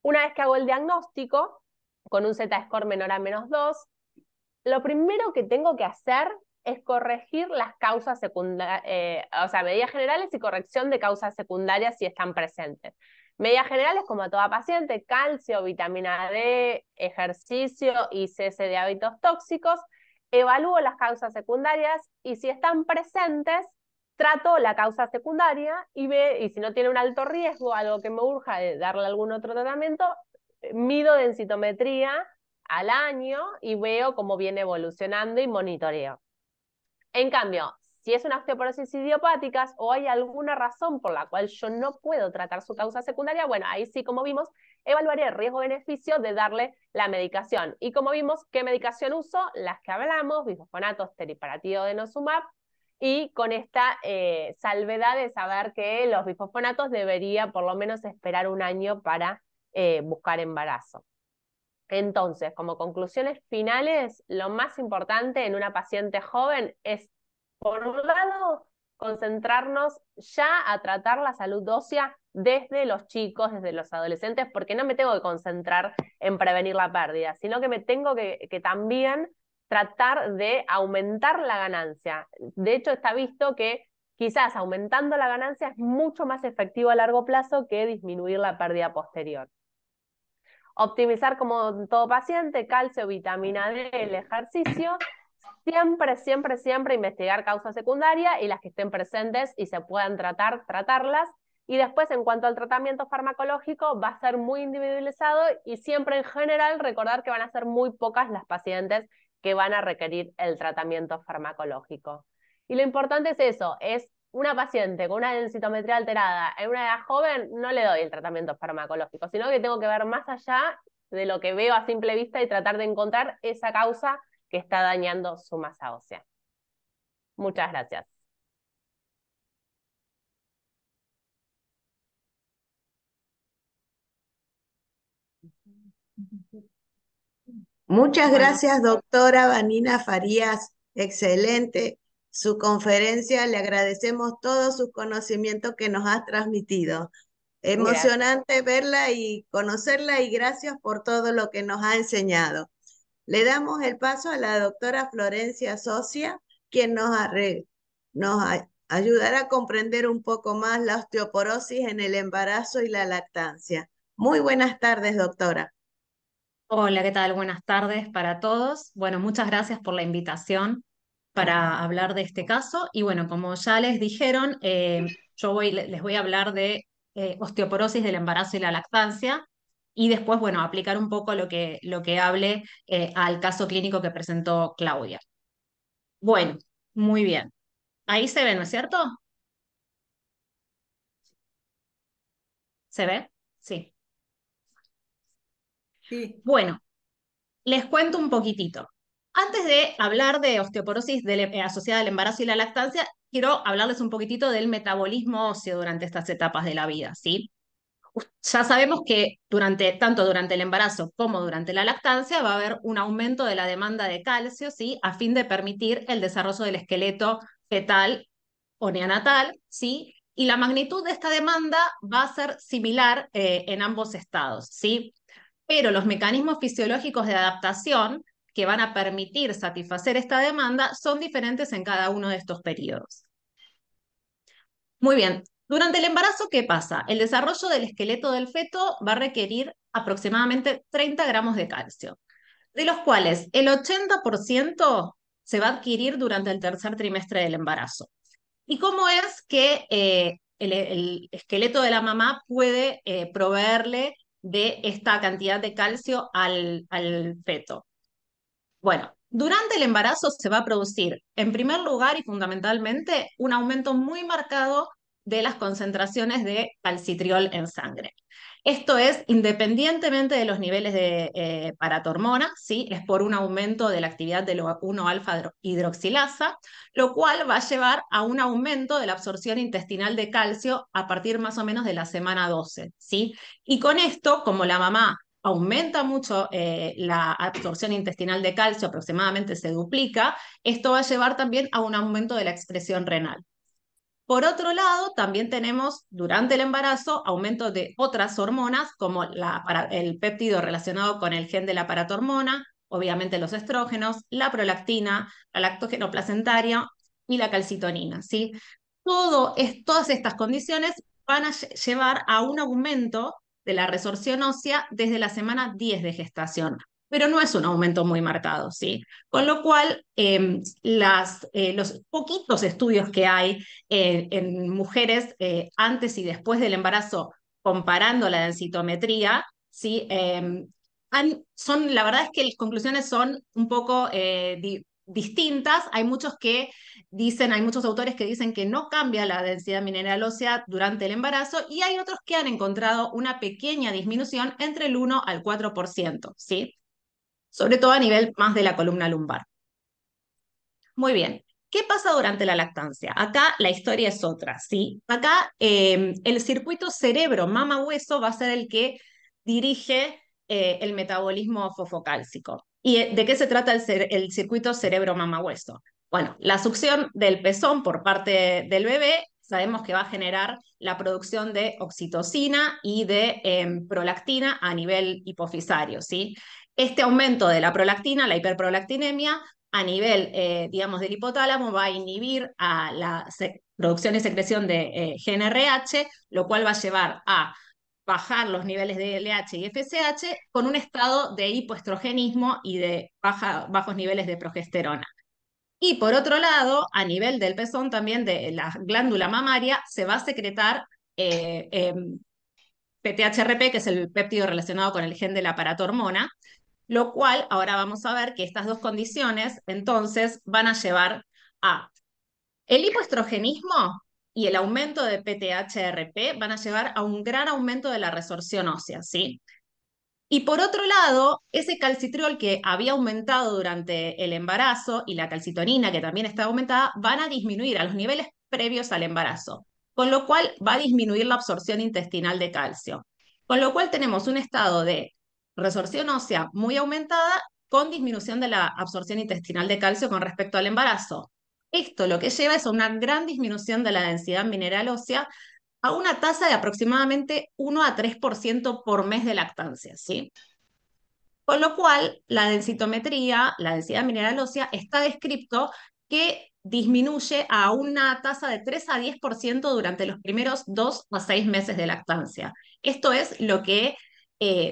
una vez que hago el diagnóstico, con un Z-score menor a -2, lo primero que tengo que hacer es corregir las causas secundarias, o sea, medidas generales y corrección de causas secundarias si están presentes. Medidas generales, como a toda paciente, calcio, vitamina D, ejercicio y cese de hábitos tóxicos. Evalúo las causas secundarias y si están presentes, trato la causa secundaria y si no tiene un alto riesgo, algo que me urja de darle algún otro tratamiento, mido densitometría al año y veo cómo viene evolucionando y monitoreo. En cambio, si es una osteoporosis idiopática o hay alguna razón por la cual yo no puedo tratar su causa secundaria, bueno, ahí sí, como vimos, evaluaré el riesgo-beneficio de darle la medicación. Y como vimos, ¿qué medicación uso? Las que hablamos, bifosfonatos, teriparatide o denosumab, y con esta salvedad de saber que los bifosfonatos debería por lo menos esperar un año para buscar embarazo. Entonces, como conclusiones finales, lo más importante en una paciente joven es, por un lado, concentrarnos ya a tratar la salud ósea desde los chicos, desde los adolescentes, porque no me tengo que concentrar en prevenir la pérdida, sino que me tengo que también tratar de aumentar la ganancia. De hecho, está visto que quizás aumentando la ganancia es mucho más efectivo a largo plazo que disminuir la pérdida posterior. Optimizar, como en todo paciente, calcio, vitamina D, el ejercicio. Siempre, siempre, siempre investigar causa secundaria y las que estén presentes y se puedan tratarlas. Y después, en cuanto al tratamiento farmacológico, va a ser muy individualizado y siempre en general recordar que van a ser muy pocas las pacientes que van a requerir el tratamiento farmacológico. Y lo importante es eso, es una paciente con una densitometría alterada en una edad joven, no le doy el tratamiento farmacológico, sino que tengo que ver más allá de lo que veo a simple vista y tratar de encontrar esa causa que está dañando su masa ósea. Muchas gracias. Muchas Bueno, gracias, doctora Vanina Farías. Excelente su conferencia. Le agradecemos todos sus conocimientos que nos ha transmitido. Gracias. Emocionante verla y conocerla y gracias por todo lo que nos ha enseñado. Le damos el paso a la doctora Florencia Socia, quien nos ayudará a comprender un poco más la osteoporosis en el embarazo y la lactancia. Muy buenas tardes, doctora. Hola, ¿qué tal? Buenas tardes para todos. Bueno, muchas gracias por la invitación para hablar de este caso. Y bueno, como ya les dijeron, les voy a hablar de osteoporosis del embarazo y la lactancia y después, bueno, aplicar un poco lo que hable al caso clínico que presentó Claudia. Bueno, muy bien. Ahí se ve, ¿no es cierto? ¿Se ve? Sí. Sí. Bueno. Les cuento un poquitito. Antes de hablar de osteoporosis asociada al embarazo y la lactancia, quiero hablarles un poquitito del metabolismo óseo durante estas etapas de la vida, ¿sí? Ya sabemos que tanto durante el embarazo como durante la lactancia va a haber un aumento de la demanda de calcio, ¿sí? A fin de permitir el desarrollo del esqueleto fetal o neonatal, ¿sí? Y la magnitud de esta demanda va a ser similar en ambos estados, ¿sí? Pero los mecanismos fisiológicos de adaptación que van a permitir satisfacer esta demanda son diferentes en cada uno de estos periodos. Muy bien, durante el embarazo, ¿qué pasa? El desarrollo del esqueleto del feto va a requerir aproximadamente 30 gramos de calcio, de los cuales el 80% se va a adquirir durante el tercer trimestre del embarazo. ¿Y cómo es que el esqueleto de la mamá puede proveerle de esta cantidad de calcio al feto? Bueno, durante el embarazo se va a producir, en primer lugar y fundamentalmente, un aumento muy marcado de las concentraciones de calcitriol en sangre. Esto es independientemente de los niveles de paratormona, ¿sí? Es por un aumento de la actividad de 1-alfa hidroxilasa, lo cual va a llevar a un aumento de la absorción intestinal de calcio a partir más o menos de la semana 12, ¿sí? Y con esto, como la mamá aumenta mucho la absorción intestinal de calcio, aproximadamente se duplica, esto va a llevar también a un aumento de la expresión renal. Por otro lado, también tenemos durante el embarazo aumento de otras hormonas, como el péptido relacionado con el gen de la paratormona, obviamente los estrógenos, la prolactina, la lactógeno placentaria y la calcitonina, ¿sí? Todas estas condiciones van a llevar a un aumento de la resorción ósea desde la semana 10 de gestación, pero no es un aumento muy marcado, ¿sí? Con lo cual, los poquitos estudios que hay en mujeres antes y después del embarazo, comparando la densitometría, ¿sí? La verdad es que las conclusiones son un poco distintas. Hay muchos autores que dicen que no cambia la densidad mineral ósea durante el embarazo y hay otros que han encontrado una pequeña disminución entre el 1 al 4%, ¿sí? Sobre todo a nivel más de la columna lumbar. Muy bien. ¿Qué pasa durante la lactancia? Acá la historia es otra, ¿sí? Acá el circuito cerebro-mama-hueso va a ser el que dirige el metabolismo fosfocálcico. ¿Y de qué se trata el circuito cerebro-mama-hueso? Bueno, la succión del pezón por parte del bebé sabemos que va a generar la producción de oxitocina y de prolactina a nivel hipofisario, ¿sí? Este aumento de la prolactina, la hiperprolactinemia, a nivel, digamos, del hipotálamo va a inhibir a la producción y secreción de GnRH, lo cual va a llevar a bajar los niveles de LH y FSH con un estado de hipoestrogenismo y de bajos niveles de progesterona. Y por otro lado, a nivel del pezón también de la glándula mamaria, se va a secretar PTHRP, que es el péptido relacionado con el gen de la paratormona, lo cual ahora vamos a ver que estas dos condiciones entonces van a llevar a el hipoestrogenismo y el aumento de PTHRP van a llevar a un gran aumento de la resorción ósea, ¿sí? Y por otro lado, ese calcitriol que había aumentado durante el embarazo y la calcitonina que también está aumentada van a disminuir a los niveles previos al embarazo, con lo cual va a disminuir la absorción intestinal de calcio. Con lo cual tenemos un estado de resorción ósea muy aumentada con disminución de la absorción intestinal de calcio con respecto al embarazo. Esto lo que lleva es a una gran disminución de la densidad mineral ósea a una tasa de aproximadamente 1 a 3% por mes de lactancia, ¿sí? Con lo cual, la densitometría, la densidad mineral ósea, está descrito que disminuye a una tasa de 3 a 10% durante los primeros 2 a 6 meses de lactancia. Esto es lo que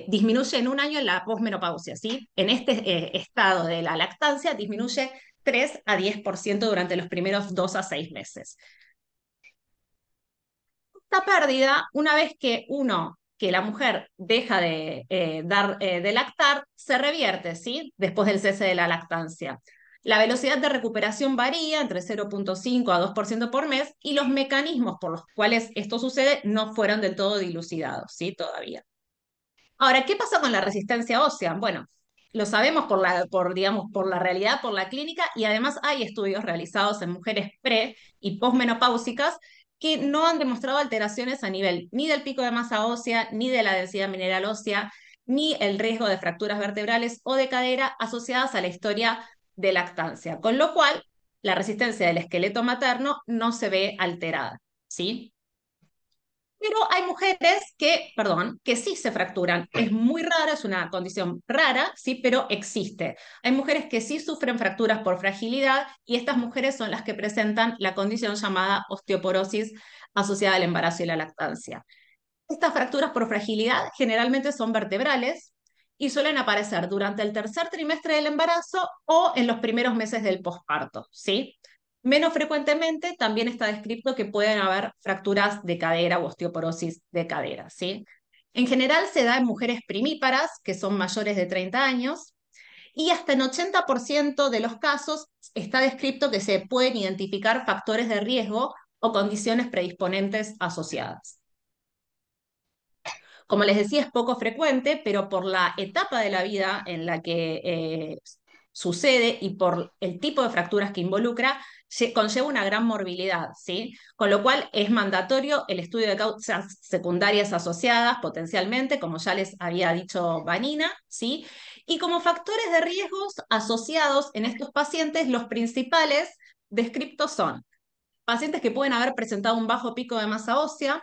disminuye en un año la posmenopausia, ¿sí? En este estado de la lactancia disminuye 3 a 10% durante los primeros 2 a 6 meses. Esta pérdida, una vez que la mujer deja de lactar, se revierte, ¿sí? Después del cese de la lactancia. La velocidad de recuperación varía entre 0,5 a 2% por mes y los mecanismos por los cuales esto sucede no fueron del todo dilucidados, ¿sí? Todavía. Ahora, ¿qué pasa con la resistencia ósea? Bueno, lo sabemos digamos, por la realidad, por la clínica, y además hay estudios realizados en mujeres pre y posmenopáusicas que no han demostrado alteraciones a nivel ni del pico de masa ósea, ni de la densidad mineral ósea, ni el riesgo de fracturas vertebrales o de cadera asociadas a la historia de lactancia, con lo cual la resistencia del esqueleto materno no se ve alterada, ¿sí? Pero hay mujeres que sí se fracturan. Es muy raro, es una condición rara, sí, pero existe. Hay mujeres que sí sufren fracturas por fragilidad y estas mujeres son las que presentan la condición llamada osteoporosis asociada al embarazo y la lactancia. Estas fracturas por fragilidad generalmente son vertebrales y suelen aparecer durante el tercer trimestre del embarazo o en los primeros meses del posparto, ¿sí? Menos frecuentemente también está descrito que pueden haber fracturas de cadera o osteoporosis de cadera, ¿sí? En general se da en mujeres primíparas, que son mayores de 30 años, y hasta en 80% de los casos está descrito que se pueden identificar factores de riesgo o condiciones predisponentes asociadas. Como les decía, es poco frecuente, pero por la etapa de la vida en la que sucede y por el tipo de fracturas que involucra, conlleva una gran morbilidad, ¿sí? Con lo cual es mandatorio el estudio de causas secundarias asociadas potencialmente, como ya les había dicho Vanina, ¿sí? Y como factores de riesgos asociados en estos pacientes, los principales descriptos son pacientes que pueden haber presentado un bajo pico de masa ósea,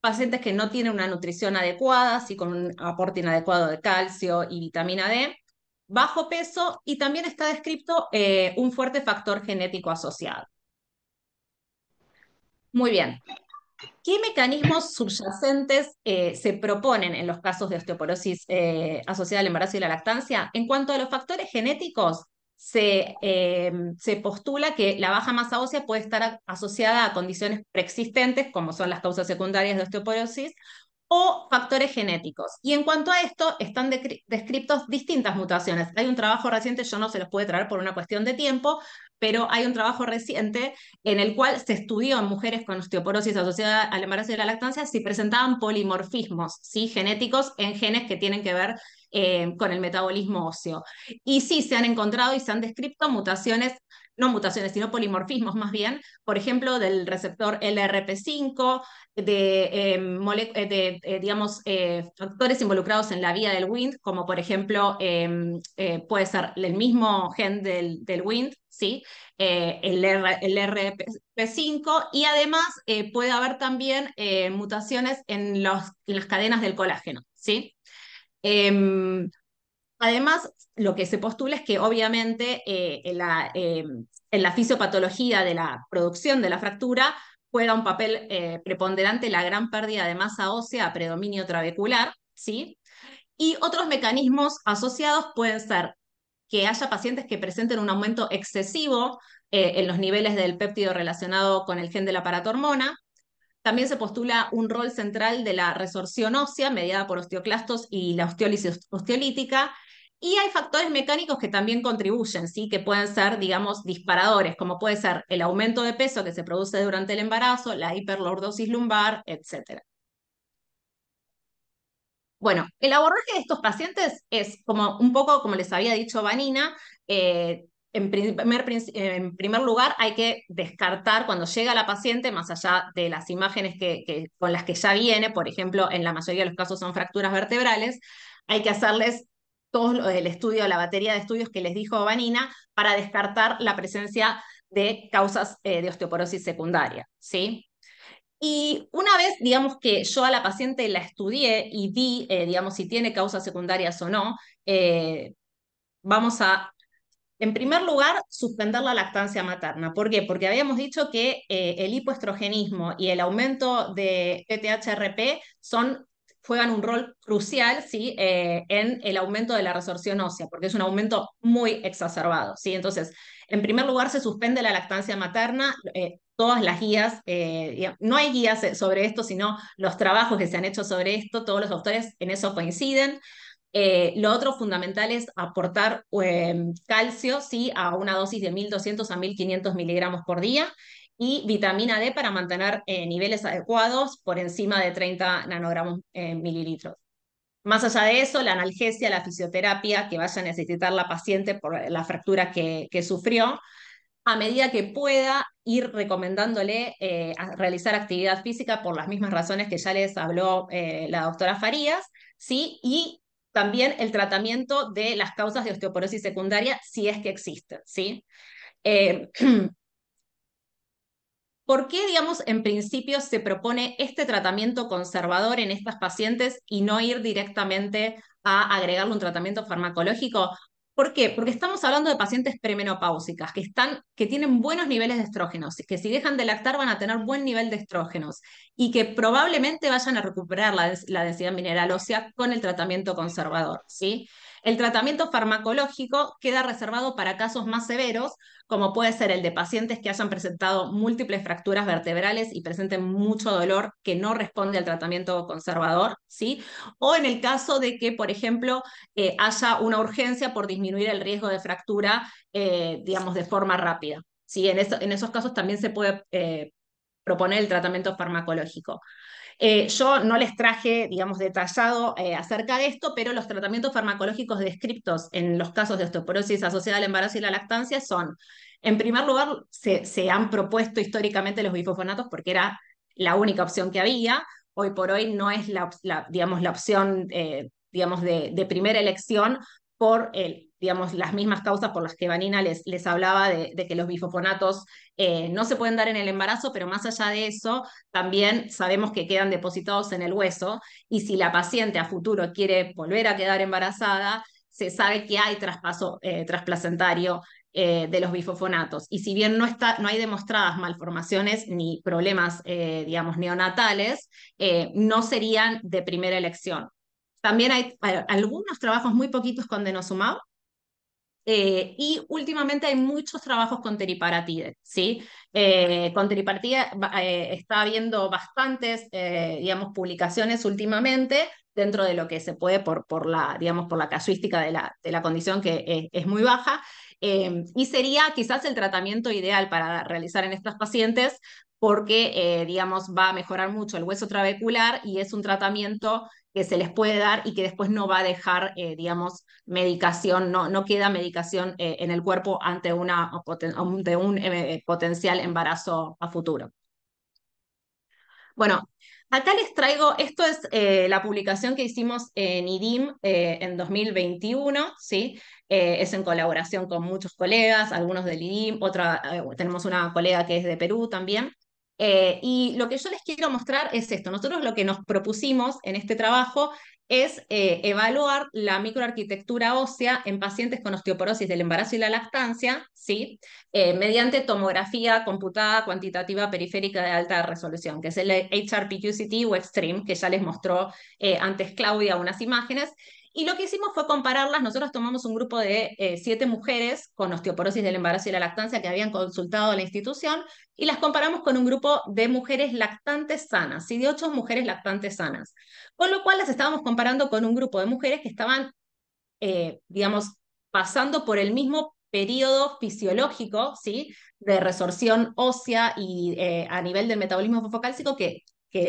pacientes que no tienen una nutrición adecuada, así con un aporte inadecuado de calcio y vitamina D, bajo peso y también está descrito un fuerte factor genético asociado. Muy bien. ¿Qué mecanismos subyacentes se proponen en los casos de osteoporosis asociada al embarazo y la lactancia? En cuanto a los factores genéticos, se postula que la baja masa ósea puede estar asociada a condiciones preexistentes, como son las causas secundarias de osteoporosis, o factores genéticos. Y en cuanto a esto, están descritos distintas mutaciones. Hay un trabajo reciente, yo no se los pude traer por una cuestión de tiempo, pero hay un trabajo reciente en el cual se estudió en mujeres con osteoporosis asociada al embarazo y la lactancia si presentaban polimorfismos, ¿sí? Genéticos en genes que tienen que ver con el metabolismo óseo. Y sí se han encontrado y se han descrito mutaciones, no mutaciones, sino polimorfismos más bien, por ejemplo, del receptor LRP5, digamos, factores involucrados en la vía del Wnt, como por ejemplo puede ser el mismo gen del Wnt, ¿sí? El RP5, y además puede haber también mutaciones en las cadenas del colágeno, ¿sí? Además, lo que se postula es que obviamente en la fisiopatología de la producción de la fractura juega un papel preponderante la gran pérdida de masa ósea a predominio trabecular, ¿sí? Y otros mecanismos asociados pueden ser que haya pacientes que presenten un aumento excesivo en los niveles del péptido relacionado con el gen del aparato hormona. También se postula un rol central de la resorción ósea mediada por osteoclastos y la osteólisis osteolítica. Y hay factores mecánicos que también contribuyen, ¿sí? Que pueden ser, digamos, disparadores, como puede ser el aumento de peso que se produce durante el embarazo, la hiperlordosis lumbar, etc. Bueno, el abordaje de estos pacientes es como un poco como les había dicho Vanina. En primer lugar, hay que descartar cuando llega la paciente, más allá de las imágenes con las que ya viene, por ejemplo, en la mayoría de los casos son fracturas vertebrales, hay que hacerles todo el estudio, la batería de estudios que les dijo Vanina, para descartar la presencia de causas de osteoporosis secundaria, ¿sí? Y una vez, digamos, que yo a la paciente la estudié y digamos, si tiene causas secundarias o no, vamos a En primer lugar, suspender la lactancia materna. ¿Por qué? Porque habíamos dicho que el hipoestrogenismo y el aumento de PTHRP juegan un rol crucial, ¿sí? En el aumento de la resorción ósea, porque es un aumento muy exacerbado, ¿sí? Entonces, en primer lugar, se suspende la lactancia materna. Todas las guías, no hay guías sobre esto, sino los trabajos que se han hecho sobre esto, todos los doctores en eso coinciden. Lo otro fundamental es aportar calcio, ¿sí? A una dosis de 1.200 a 1.500 miligramos por día, y vitamina D para mantener niveles adecuados por encima de 30 nanogramos en mililitros. Más allá de eso, la analgesia, la fisioterapia que vaya a necesitar la paciente por la fractura que sufrió, a medida que pueda ir recomendándole a realizar actividad física por las mismas razones que ya les habló la doctora Farías, ¿sí? Y también el tratamiento de las causas de osteoporosis secundaria, si es que existen, ¿sí? Eh, ¿Por qué, digamos, en principio se propone este tratamiento conservador en estas pacientes y no ir directamente a agregarle un tratamiento farmacológico? ¿Por qué? Porque estamos hablando de pacientes premenopáusicas que tienen buenos niveles de estrógenos, que si dejan de lactar van a tener buen nivel de estrógenos y que probablemente vayan a recuperar la densidad mineral ósea con el tratamiento conservador, ¿sí? El tratamiento farmacológico queda reservado para casos más severos, como puede ser el de pacientes que hayan presentado múltiples fracturas vertebrales y presenten mucho dolor que no responde al tratamiento conservador, ¿sí? O en el caso de que, por ejemplo, haya una urgencia por disminuir el riesgo de fractura, digamos, de forma rápida, ¿sí? En esos casos también se puede proponer el tratamiento farmacológico. Yo no les traje, digamos, detallado acerca de esto, pero los tratamientos farmacológicos descritos en los casos de osteoporosis asociada al embarazo y la lactancia son, en primer lugar, se han propuesto históricamente los bifosfonatos porque era la única opción que había. Hoy por hoy no es digamos, la opción digamos, de primera elección por digamos, las mismas causas por las que Vanina les hablaba de que los bifosfonatos no se pueden dar en el embarazo, pero más allá de eso, también sabemos que quedan depositados en el hueso, y si la paciente a futuro quiere volver a quedar embarazada, se sabe que hay traspaso trasplacentario de los bifosfonatos. Y si bien no hay demostradas malformaciones ni problemas, digamos, neonatales, no serían de primera elección. También hay algunos trabajos muy poquitos con denosumab, y últimamente hay muchos trabajos con teriparatide, ¿sí? Con teriparatide está habiendo bastantes, digamos, publicaciones últimamente dentro de lo que se puede digamos, por la casuística de la condición que es muy baja, y sería quizás el tratamiento ideal para realizar en estas pacientes porque, digamos, va a mejorar mucho el hueso trabecular y es un tratamiento que se les puede dar y que después no va a dejar, digamos, medicación, no queda medicación en el cuerpo ante ante un potencial embarazo a futuro. Bueno, acá les traigo, esto es la publicación que hicimos en IDIM en 2021, ¿sí? Es en colaboración con muchos colegas, algunos del IDIM, tenemos una colega que es de Perú también. Y lo que yo les quiero mostrar es esto. Nosotros lo que nos propusimos en este trabajo es evaluar la microarquitectura ósea en pacientes con osteoporosis del embarazo y la lactancia, ¿sí? Mediante tomografía computada cuantitativa periférica de alta resolución, que es el HRPQCT o Extreme, que ya les mostró antes Claudia unas imágenes. Y lo que hicimos fue compararlas. Nosotros tomamos un grupo de 7 mujeres con osteoporosis del embarazo y la lactancia que habían consultado a la institución, y las comparamos con un grupo de mujeres lactantes sanas, ¿sí? De 8 mujeres lactantes sanas. Con lo cual las estábamos comparando con un grupo de mujeres que estaban, digamos, pasando por el mismo periodo fisiológico, ¿sí? De resorción ósea y a nivel del metabolismo fosfocálcico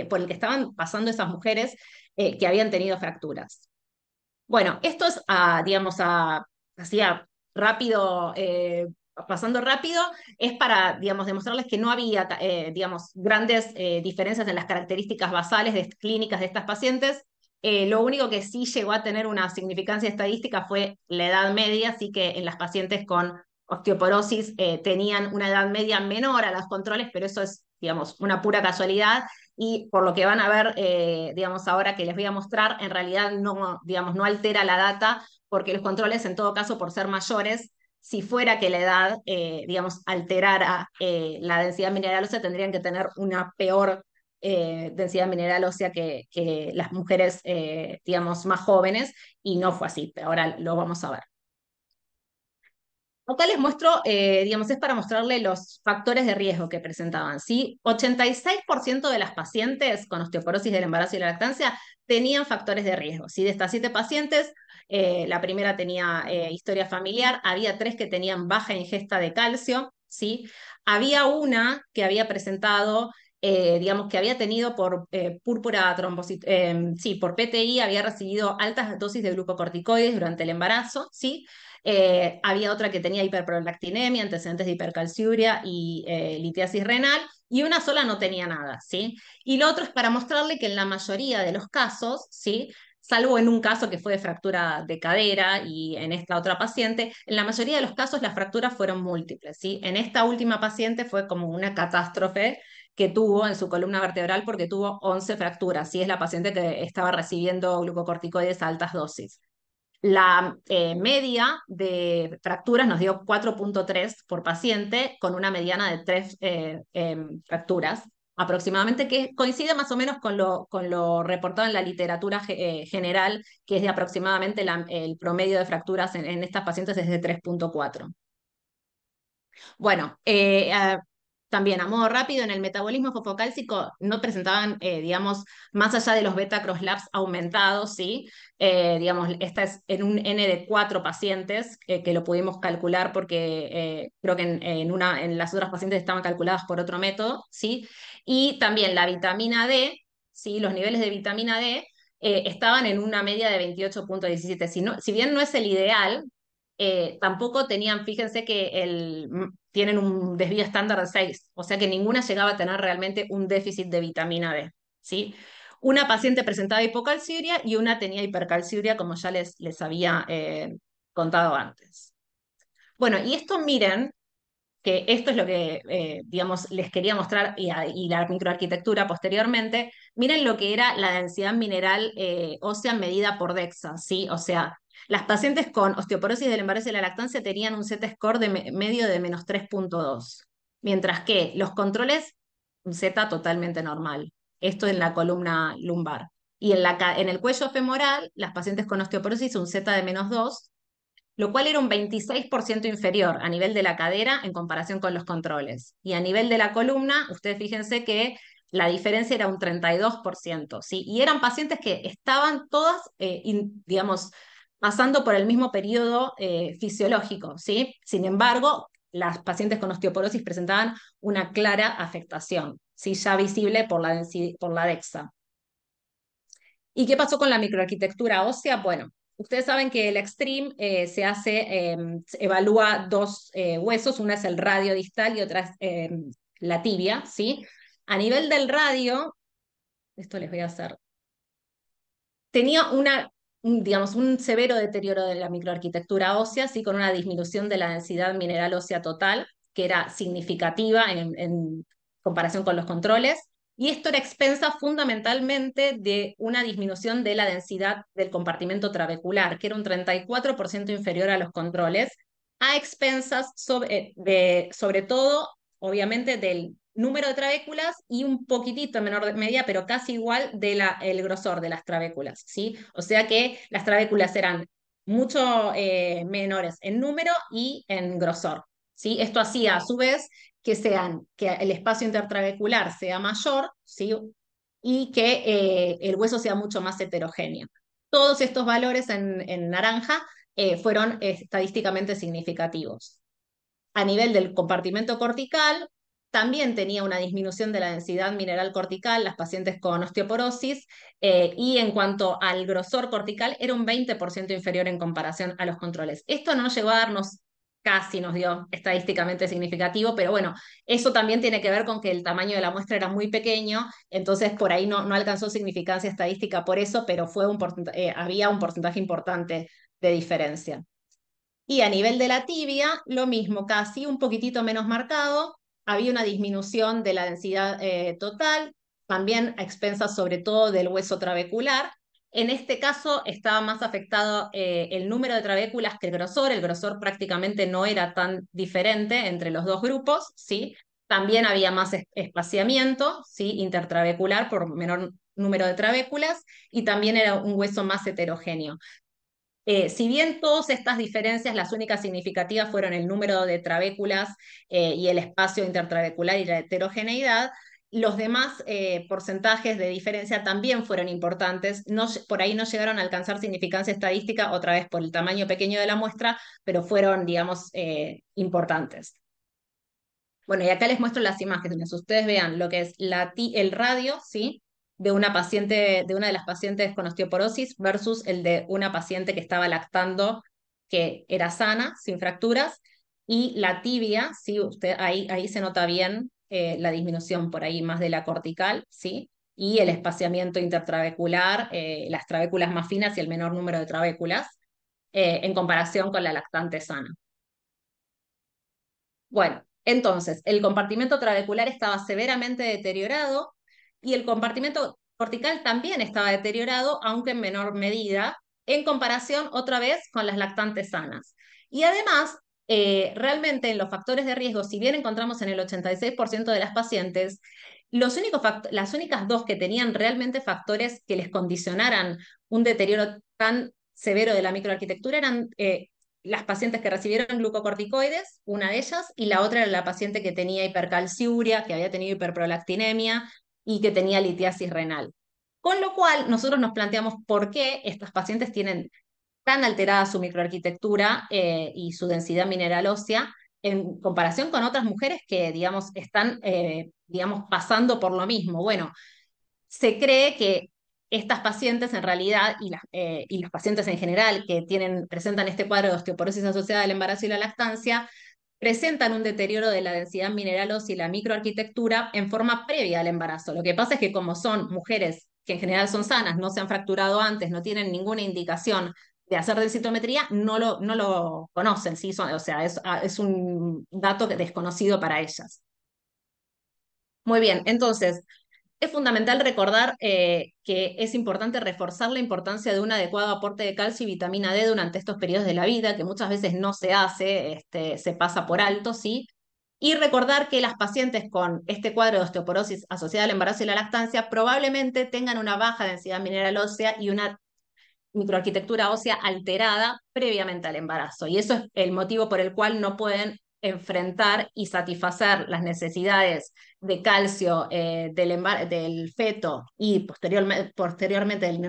por el que estaban pasando esas mujeres que habían tenido fracturas. Bueno, esto es, digamos, así rápido, pasando rápido, es para, digamos, demostrarles que no había, digamos, grandes diferencias en las características basales clínicas de estas pacientes. Lo único que sí llegó a tener una significancia estadística fue la edad media, así que en las pacientes con osteoporosis tenían una edad media menor a los controles, pero eso es, digamos, una pura casualidad. Y por lo que van a ver, digamos, ahora que les voy a mostrar, en realidad no, digamos, no altera la data, porque los controles, en todo caso, por ser mayores, si fuera que la edad, digamos, alterara la densidad mineral ósea, tendrían que tener una peor densidad mineral ósea que las mujeres, digamos, más jóvenes, y no fue así, pero ahora lo vamos a ver. Acá les muestro, digamos, es para mostrarle los factores de riesgo que presentaban, ¿sí? 86% de las pacientes con osteoporosis del embarazo y la lactancia tenían factores de riesgo, ¿sí? De estas 7 pacientes, la primera tenía historia familiar, había 3 que tenían baja ingesta de calcio, ¿sí? Había una que había presentado, digamos, que había tenido por púrpura sí, por PTI, había recibido altas dosis de glucocorticoides durante el embarazo, ¿sí? Había otra que tenía hiperprolactinemia, antecedentes de hipercalciuria y litiasis renal, y una sola no tenía nada, ¿sí? Y lo otro es para mostrarle que en la mayoría de los casos, ¿sí? Salvo en un caso que fue de fractura de cadera y en esta otra paciente, en la mayoría de los casos las fracturas fueron múltiples, ¿sí? En esta última paciente fue como una catástrofe que tuvo en su columna vertebral porque tuvo 11 fracturas, ¿sí? Es la paciente que estaba recibiendo glucocorticoides a altas dosis. La media de fracturas nos dio 4,3 por paciente, con una mediana de 3 fracturas aproximadamente, que coincide más o menos con lo reportado en la literatura general, que es de aproximadamente el promedio de fracturas en estas pacientes es de 3,4. Bueno, también a modo rápido, en el metabolismo fosfocálcico no presentaban, digamos, más allá de los beta-crosslabs aumentados, ¿sí? Digamos, esta es en un N de 4 pacientes, que lo pudimos calcular porque creo que en las otras pacientes estaban calculadas por otro método, ¿sí? Y también la vitamina D, ¿sí? Los niveles de vitamina D estaban en una media de 28,17. Si bien no es el ideal, tampoco tenían, fíjense que tienen un desvío estándar de 6, o sea que ninguna llegaba a tener realmente un déficit de vitamina D, ¿sí? Una paciente presentaba hipocalciuria y una tenía hipercalciuria, como ya les había contado antes. Bueno, y esto miren, que esto es lo que, digamos, les quería mostrar, y la microarquitectura posteriormente. Miren lo que era la densidad mineral ósea medida por DEXA, ¿sí? O sea, las pacientes con osteoporosis del embarazo y la lactancia tenían un Z-score de medio de menos 3,2, mientras que los controles, un Z totalmente normal. Esto en la columna lumbar. Y en el cuello femoral, las pacientes con osteoporosis un Z de menos 2, lo cual era un 26% inferior a nivel de la cadera en comparación con los controles. Y a nivel de la columna, ustedes fíjense que la diferencia era un 32%, ¿sí? Y eran pacientes que estaban todas, digamos, pasando por el mismo periodo fisiológico, ¿sí? Sin embargo, las pacientes con osteoporosis presentaban una clara afectación, ¿sí? Ya visible por la DEXA. ¿Y qué pasó con la microarquitectura ósea? Bueno, ustedes saben que el Extreme se evalúa 2 huesos, una es el radio distal y otra es la tibia, ¿sí? A nivel del radio, esto les voy a hacer, tenía digamos, un severo deterioro de la microarquitectura ósea, ¿sí? Con una disminución de la densidad mineral ósea total, que era significativa en comparación con los controles. Y esto era expensa fundamentalmente de una disminución de la densidad del compartimento trabecular, que era un 34% inferior a los controles, a expensas sobre todo, obviamente, del número de trabéculas y un poquitito en menor medida, pero casi igual el grosor de las trabéculas, ¿sí? O sea que las trabéculas eran mucho menores en número y en grosor, ¿sí? Esto hacía a su vez que el espacio intertrabecular sea mayor, ¿sí? Y que el hueso sea mucho más heterogéneo. Todos estos valores en naranja fueron estadísticamente significativos. A nivel del compartimento cortical, también tenía una disminución de la densidad mineral cortical, las pacientes con osteoporosis, y en cuanto al grosor cortical, era un 20% inferior en comparación a los controles. Esto no llegó a darnos, casi nos dio estadísticamente significativo, pero bueno, eso también tiene que ver con que el tamaño de la muestra era muy pequeño, entonces por ahí no alcanzó significancia estadística por eso, pero había un porcentaje importante de diferencia. Y a nivel de la tibia, lo mismo, casi un poquitito menos marcado, había una disminución de la densidad total, también a expensas sobre todo del hueso trabecular, En este caso estaba más afectado el número de trabéculas que el grosor prácticamente no era tan diferente entre los dos grupos, ¿sí? También había más espaciamiento, ¿sí? Intertrabecular por menor número de trabéculas, y también era un hueso más heterogéneo. Si bien todas estas diferencias, las únicas significativas fueron el número de trabéculas y el espacio intertrabecular y la heterogeneidad, los demás porcentajes de diferencia también fueron importantes. No, por ahí no llegaron a alcanzar significancia estadística, otra vez por el tamaño pequeño de la muestra, pero fueron, digamos, importantes. Bueno, y acá les muestro las imágenes. Ustedes vean lo que es el radio, ¿sí? De una paciente, de una de las pacientes con osteoporosis versus el de una paciente que estaba lactando, que era sana, sin fracturas, y la tibia, ¿sí? Ahí se nota bien la disminución por ahí más de la cortical, ¿sí? Y el espaciamiento intertrabecular, las trabéculas más finas y el menor número de trabéculas, en comparación con la lactante sana. Bueno, entonces, el compartimento trabecular estaba severamente deteriorado y el compartimento cortical también estaba deteriorado, aunque en menor medida, en comparación otra vez con las lactantes sanas. Y además, realmente en los factores de riesgo, si bien encontramos en el 86% de las pacientes, las únicas dos que tenían realmente factores que les condicionaran un deterioro tan severo de la microarquitectura eran las pacientes que recibieron glucocorticoides, una de ellas, y la otra era la paciente que tenía hipercalciuria, que había tenido hiperprolactinemia y que tenía litiasis renal. Con lo cual, nosotros nos planteamos por qué estas pacientes tienen tan alterada su microarquitectura y su densidad mineral ósea en comparación con otras mujeres que, digamos, están, digamos, pasando por lo mismo. Bueno, se cree que estas pacientes en realidad, y los pacientes en general que presentan este cuadro de osteoporosis asociada al embarazo y la lactancia, presentan un deterioro de la densidad mineral ósea y la microarquitectura en forma previa al embarazo. Lo que pasa es que como son mujeres que en general son sanas, no se han fracturado antes, no tienen ninguna indicación de hacer densitometría, no lo conocen, ¿sí? O sea, es un dato desconocido para ellas. Muy bien, entonces, es fundamental recordar que es importante reforzar la importancia de un adecuado aporte de calcio y vitamina D durante estos periodos de la vida, que muchas veces no se hace, se pasa por alto, ¿sí? Y recordar que las pacientes con este cuadro de osteoporosis asociada al embarazo y la lactancia probablemente tengan una baja densidad mineral ósea y una microarquitectura ósea alterada previamente al embarazo. Y eso es el motivo por el cual no pueden enfrentar y satisfacer las necesidades de calcio del feto y posteriormente del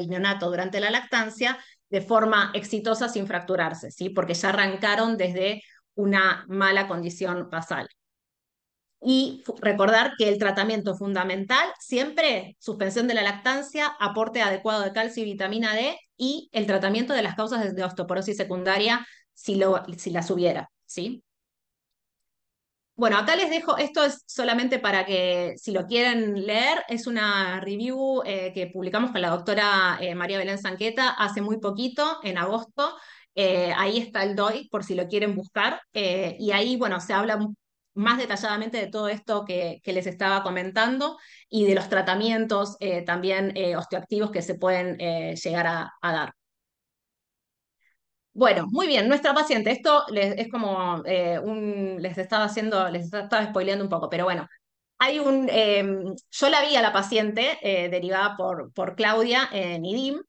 neonato durante la lactancia de forma exitosa sin fracturarse, ¿sí? Porque ya arrancaron desde una mala condición basal. Y recordar que el tratamiento fundamental, siempre suspensión de la lactancia, aporte adecuado de calcio y vitamina D y el tratamiento de las causas de osteoporosis secundaria si las hubiera, ¿sí? Bueno, acá les dejo, esto es solamente para que si lo quieren leer, es una review que publicamos con la doctora María Belén Zanqueta hace muy poquito, en agosto. Ahí está el DOI por si lo quieren buscar. Y ahí, bueno, se habla más detalladamente de todo esto que les estaba comentando y de los tratamientos también osteoactivos que se pueden llegar a dar. Bueno, muy bien, nuestra paciente, esto es como les estaba spoileando un poco, pero bueno, yo la vi a la paciente derivada por Claudia en IDIM,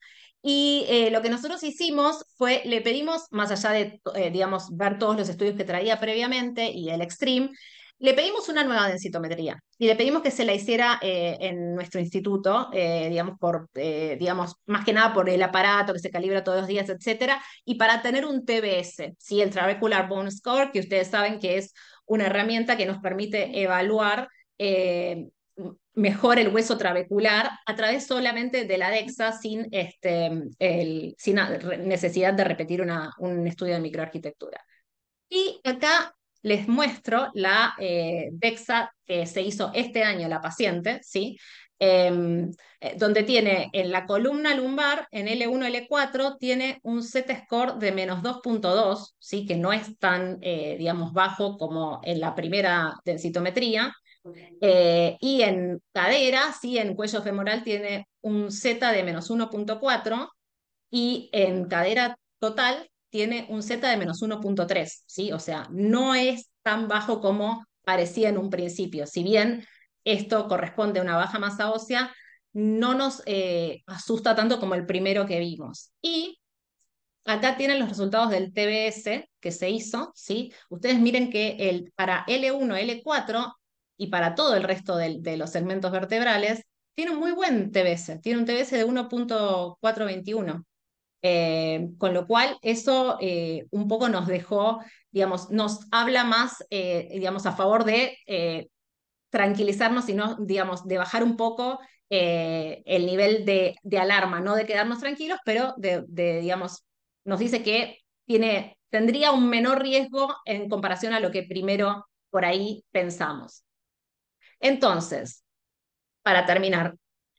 y lo que nosotros hicimos fue, le pedimos, más allá de, digamos, ver todos los estudios que traía previamente y el Extreme, le pedimos una nueva densitometría y le pedimos que se la hiciera en nuestro instituto, digamos, más que nada por el aparato que se calibra todos los días, etcétera, y para tener un TBS, ¿sí? El Trabecular Bone Score, que ustedes saben que es una herramienta que nos permite evaluar mejor el hueso trabecular a través solamente de la DEXA sin necesidad de repetir un estudio de microarquitectura. Y acá les muestro la DEXA que se hizo este año la paciente, ¿sí? Donde tiene en la columna lumbar, en L1, L4, tiene un Z-score de menos 2.2, ¿sí? Que no es tan, digamos, bajo como en la primera densitometría. Y en cadera, sí, en cuello femoral tiene un Z de menos 1,4 y en cadera total tiene un Z de menos 1,3, ¿sí? O sea, no es tan bajo como parecía en un principio. Si bien esto corresponde a una baja masa ósea, no nos asusta tanto como el primero que vimos. Y acá tienen los resultados del TBS que se hizo, ¿sí? Ustedes miren que para L1, L4 y para todo el resto de los segmentos vertebrales, tiene un muy buen TBS, tiene un TBS de 1,421. Con lo cual, eso un poco nos dejó, digamos, nos habla más, digamos, a favor de tranquilizarnos y no, digamos, de bajar un poco el nivel de alarma, no de quedarnos tranquilos, pero digamos, nos dice que tendría un menor riesgo en comparación a lo que primero por ahí pensamos. Entonces, para terminar,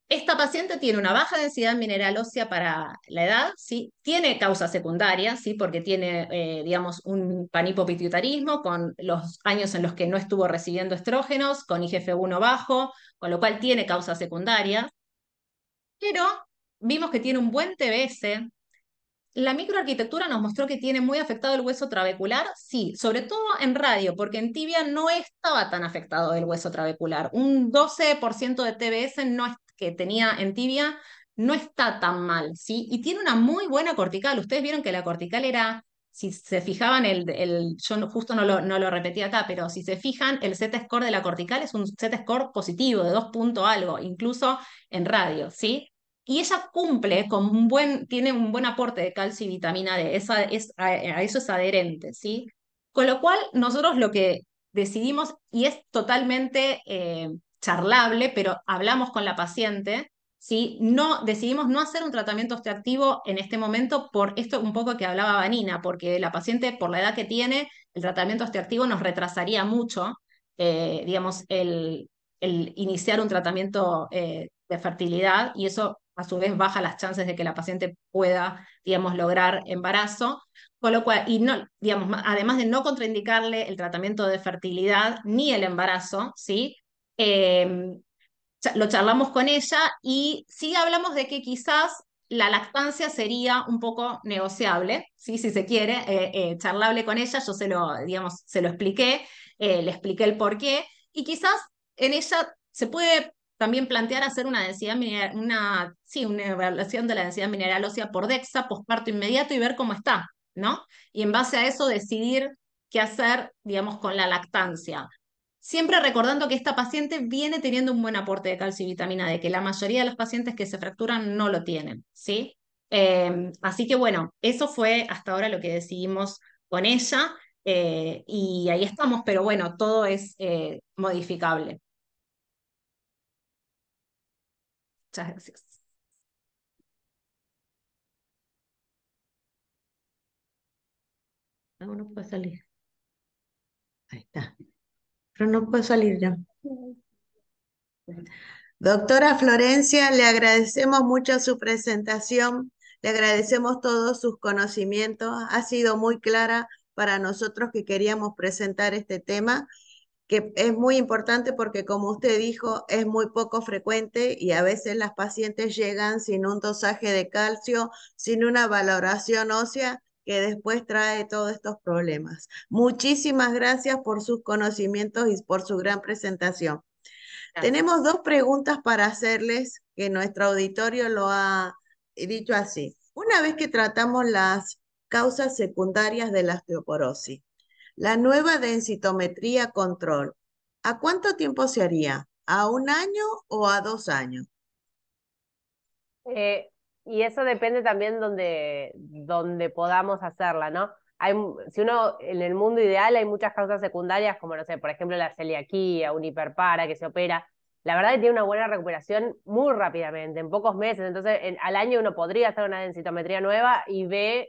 esta paciente tiene una baja densidad mineral ósea para la edad, ¿sí? Tiene causa secundaria, ¿sí? Porque tiene, digamos, un panhipopituitarismo con los años en los que no estuvo recibiendo estrógenos, con IGF-1 bajo, con lo cual tiene causa secundaria, pero vimos que tiene un buen TBS. La microarquitectura nos mostró que tiene muy afectado el hueso trabecular, sí, sobre todo en radio, porque en tibia no estaba tan afectado el hueso trabecular. Un 12% de TBS que tenía en tibia no está tan mal, ¿sí? Y tiene una muy buena cortical. Ustedes vieron que la cortical era, si se fijaban, yo justo no lo repetí acá, pero si se fijan, el Z-score de la cortical es un Z-score positivo de 2 punto algo, incluso en radio, ¿sí? Y ella cumple con tiene un buen aporte de calcio y vitamina D, a eso es adherente, ¿sí? Con lo cual, nosotros lo que decidimos, y es totalmente charlable, pero hablamos con la paciente, ¿sí? Decidimos no hacer un tratamiento osteoactivo en este momento por esto un poco que hablaba Vanina, porque la paciente, por la edad que tiene, el tratamiento osteoactivo nos retrasaría mucho, digamos, el iniciar un tratamiento de fertilidad y eso a su vez baja las chances de que la paciente pueda, digamos, lograr embarazo. Con lo cual, y no, digamos, además de no contraindicarle el tratamiento de fertilidad ni el embarazo, ¿sí? Eh, lo charlamos con ella y sí hablamos de que quizás la lactancia sería un poco negociable, ¿sí? Si se quiere, charlable con ella, yo digamos, se lo expliqué, le expliqué el porqué, y quizás en ella se puede también plantear hacer una densidad mineral, sí, una evaluación de la densidad mineral ósea por DEXA, posparto inmediato y ver cómo está, ¿no? Y en base a eso decidir qué hacer, digamos, con la lactancia. Siempre recordando que esta paciente viene teniendo un buen aporte de calcio y vitamina D, que la mayoría de los pacientes que se fracturan no lo tienen, ¿sí? Así que bueno, eso fue hasta ahora lo que decidimos con ella, y ahí estamos, pero bueno, todo es modificable. Muchas gracias. No, no puede salir. Ahí está. Pero no puede salir ya. Doctora Florencia, le agradecemos mucho su presentación, le agradecemos todos sus conocimientos, ha sido muy clara para nosotros que queríamos presentar este tema, que es muy importante porque como usted dijo, es muy poco frecuente y a veces las pacientes llegan sin un dosaje de calcio, sin una valoración ósea que después trae todos estos problemas. Muchísimas gracias por sus conocimientos y por su gran presentación. Gracias. Tenemos dos preguntas para hacerles, que nuestro auditorio lo ha dicho así. Una vez que tratamos las causas secundarias de la osteoporosis, la nueva densitometría control, ¿a cuánto tiempo se haría? ¿A 1 año o a 2 años? Y eso depende también donde podamos hacerla, ¿no? Si uno, en el mundo ideal hay muchas causas secundarias, como no sé, por ejemplo la celiaquía, un hiperpara que se opera. La verdad que tiene una buena recuperación muy rápidamente, en pocos meses. Entonces, al año uno podría hacer una densitometría nueva y ve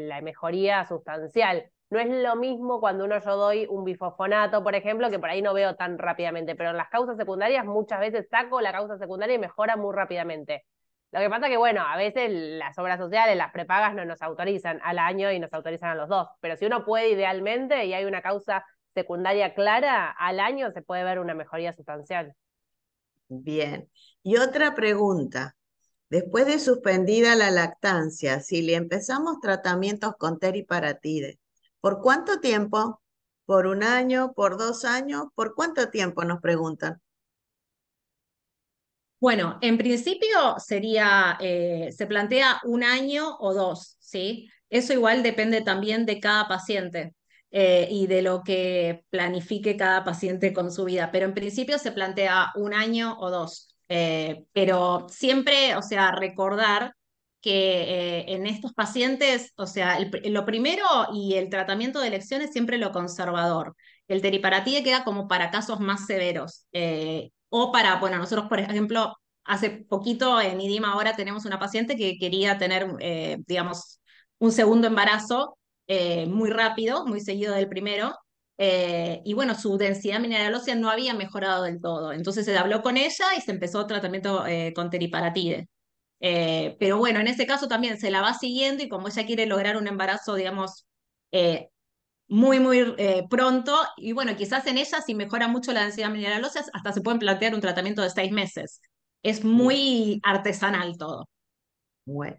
la mejoría sustancial. No es lo mismo cuando yo doy un bifosfonato, por ejemplo, que por ahí no veo tan rápidamente, pero en las causas secundarias muchas veces saco la causa secundaria y mejora muy rápidamente. Lo que pasa es que, bueno, a veces las obras sociales, las prepagas no nos autorizan al año y nos autorizan a los 2. Pero si uno puede idealmente y hay una causa secundaria clara, al año se puede ver una mejoría sustancial. Bien. Y otra pregunta. Después de suspendida la lactancia, si le empezamos tratamientos con teriparatide, ¿por cuánto tiempo? ¿Por 1 año? ¿Por 2 años? ¿Por cuánto tiempo nos preguntan? Bueno, en principio sería, se plantea 1 año o 2, ¿sí? Eso igual depende también de cada paciente y de lo que planifique cada paciente con su vida, pero en principio se plantea 1 año o 2. Pero siempre, o sea, recordar que en estos pacientes, o sea, lo primero y el tratamiento de elección es siempre lo conservador. El teriparatide queda como para casos más severos. O para, bueno, nosotros, por ejemplo, hace poquito en IDIMA ahora tenemos una paciente que quería tener, digamos, un segundo embarazo muy rápido, muy seguido del primero. Y bueno, su densidad mineral ósea no había mejorado del todo. Entonces se habló con ella y se empezó tratamiento con teriparatide. Pero bueno, en ese caso también se la va siguiendo y como ella quiere lograr un embarazo, digamos, eh, muy pronto, y bueno, quizás en ella si mejora mucho la densidad mineral ósea, hasta se pueden plantear un tratamiento de 6 meses. Es Bien, muy artesanal todo. bueno.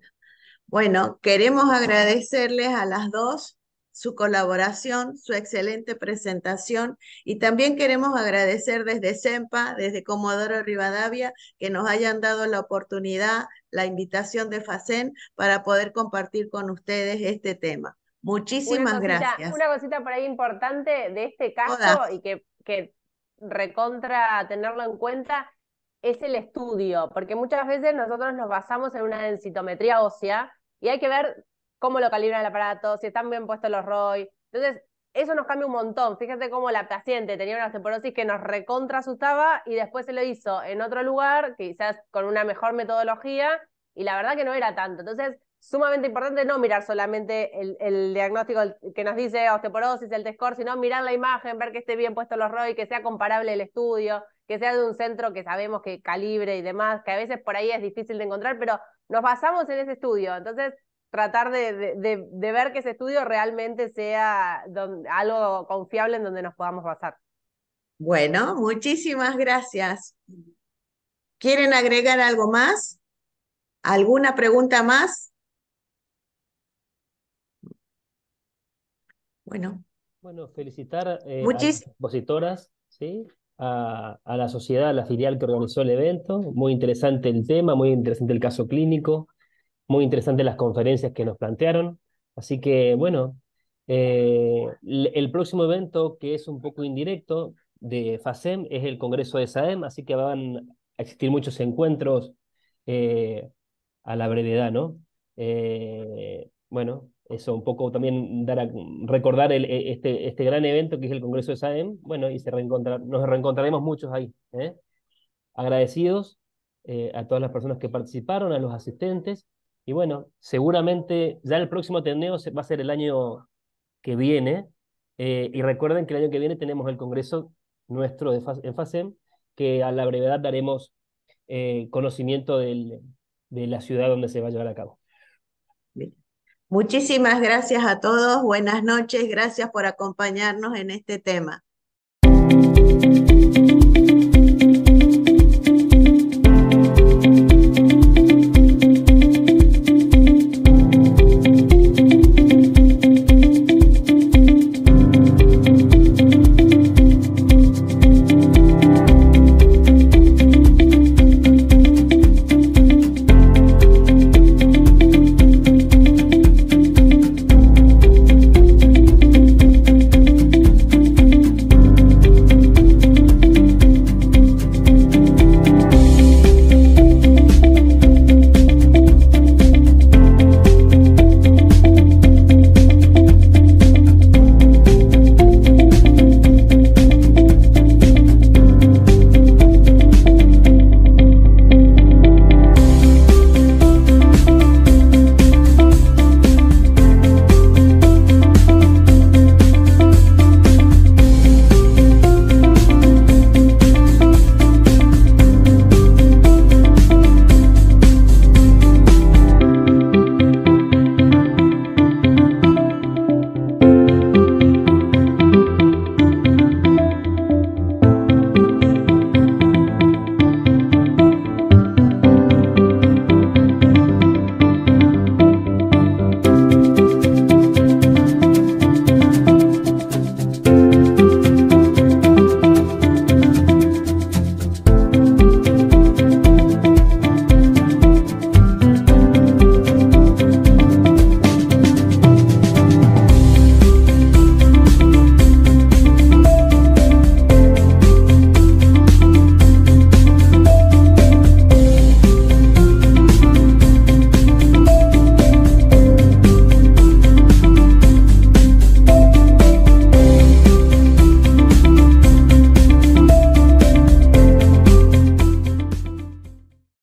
Bueno, queremos agradecerles a las dos su colaboración, su excelente presentación y también queremos agradecer desde CEMPA, desde Comodoro Rivadavia, que nos hayan dado la oportunidad, la invitación de FACEN para poder compartir con ustedes este tema. Muchísimas gracias. Una cosita por ahí importante de este caso Todas. y que recontra tenerlo en cuenta es el estudio, porque muchas veces nosotros nos basamos en una densitometría ósea y hay que ver cómo lo calibra el aparato, si están bien puestos los ROI. Entonces, eso nos cambia un montón. Fíjate cómo la paciente tenía una osteoporosis que nos recontra asustaba y después se lo hizo en otro lugar, quizás con una mejor metodología, y la verdad que no era tanto. Entonces, sumamente importante no mirar solamente el diagnóstico que nos dice osteoporosis, el T-score, sino mirar la imagen, ver que esté bien puesto los ROI, que sea comparable el estudio, que sea de un centro que sabemos que calibre y demás, que a veces por ahí es difícil de encontrar, pero nos basamos en ese estudio. Entonces, tratar de ver que ese estudio realmente sea algo confiable en donde nos podamos basar. Bueno, muchísimas gracias. ¿Quieren agregar algo más? ¿Alguna pregunta más? Bueno, Bueno, felicitar a las muchísimas. expositoras, ¿sí? A la sociedad, a la filial que organizó el evento. Muy interesante el tema, muy interesante el caso clínico, muy interesantes las conferencias que nos plantearon. Así que, bueno, el próximo evento, que es un poco indirecto, de FACEM, es el Congreso de SAEM, así que van a existir muchos encuentros eh, a la brevedad, ¿no? Bueno, eso un poco también recordar este gran evento que es el Congreso de SAEM, bueno, y nos reencontraremos muchos ahí, ¿eh? Agradecidos a todas las personas que participaron, a los asistentes, y bueno, seguramente ya el próximo torneo va a ser el año que viene, y recuerden que el año que viene tenemos el Congreso nuestro en FACEM, que a la brevedad daremos conocimiento de la ciudad donde se va a llevar a cabo. Muchísimas gracias a todos. Buenas noches. Gracias por acompañarnos en este tema.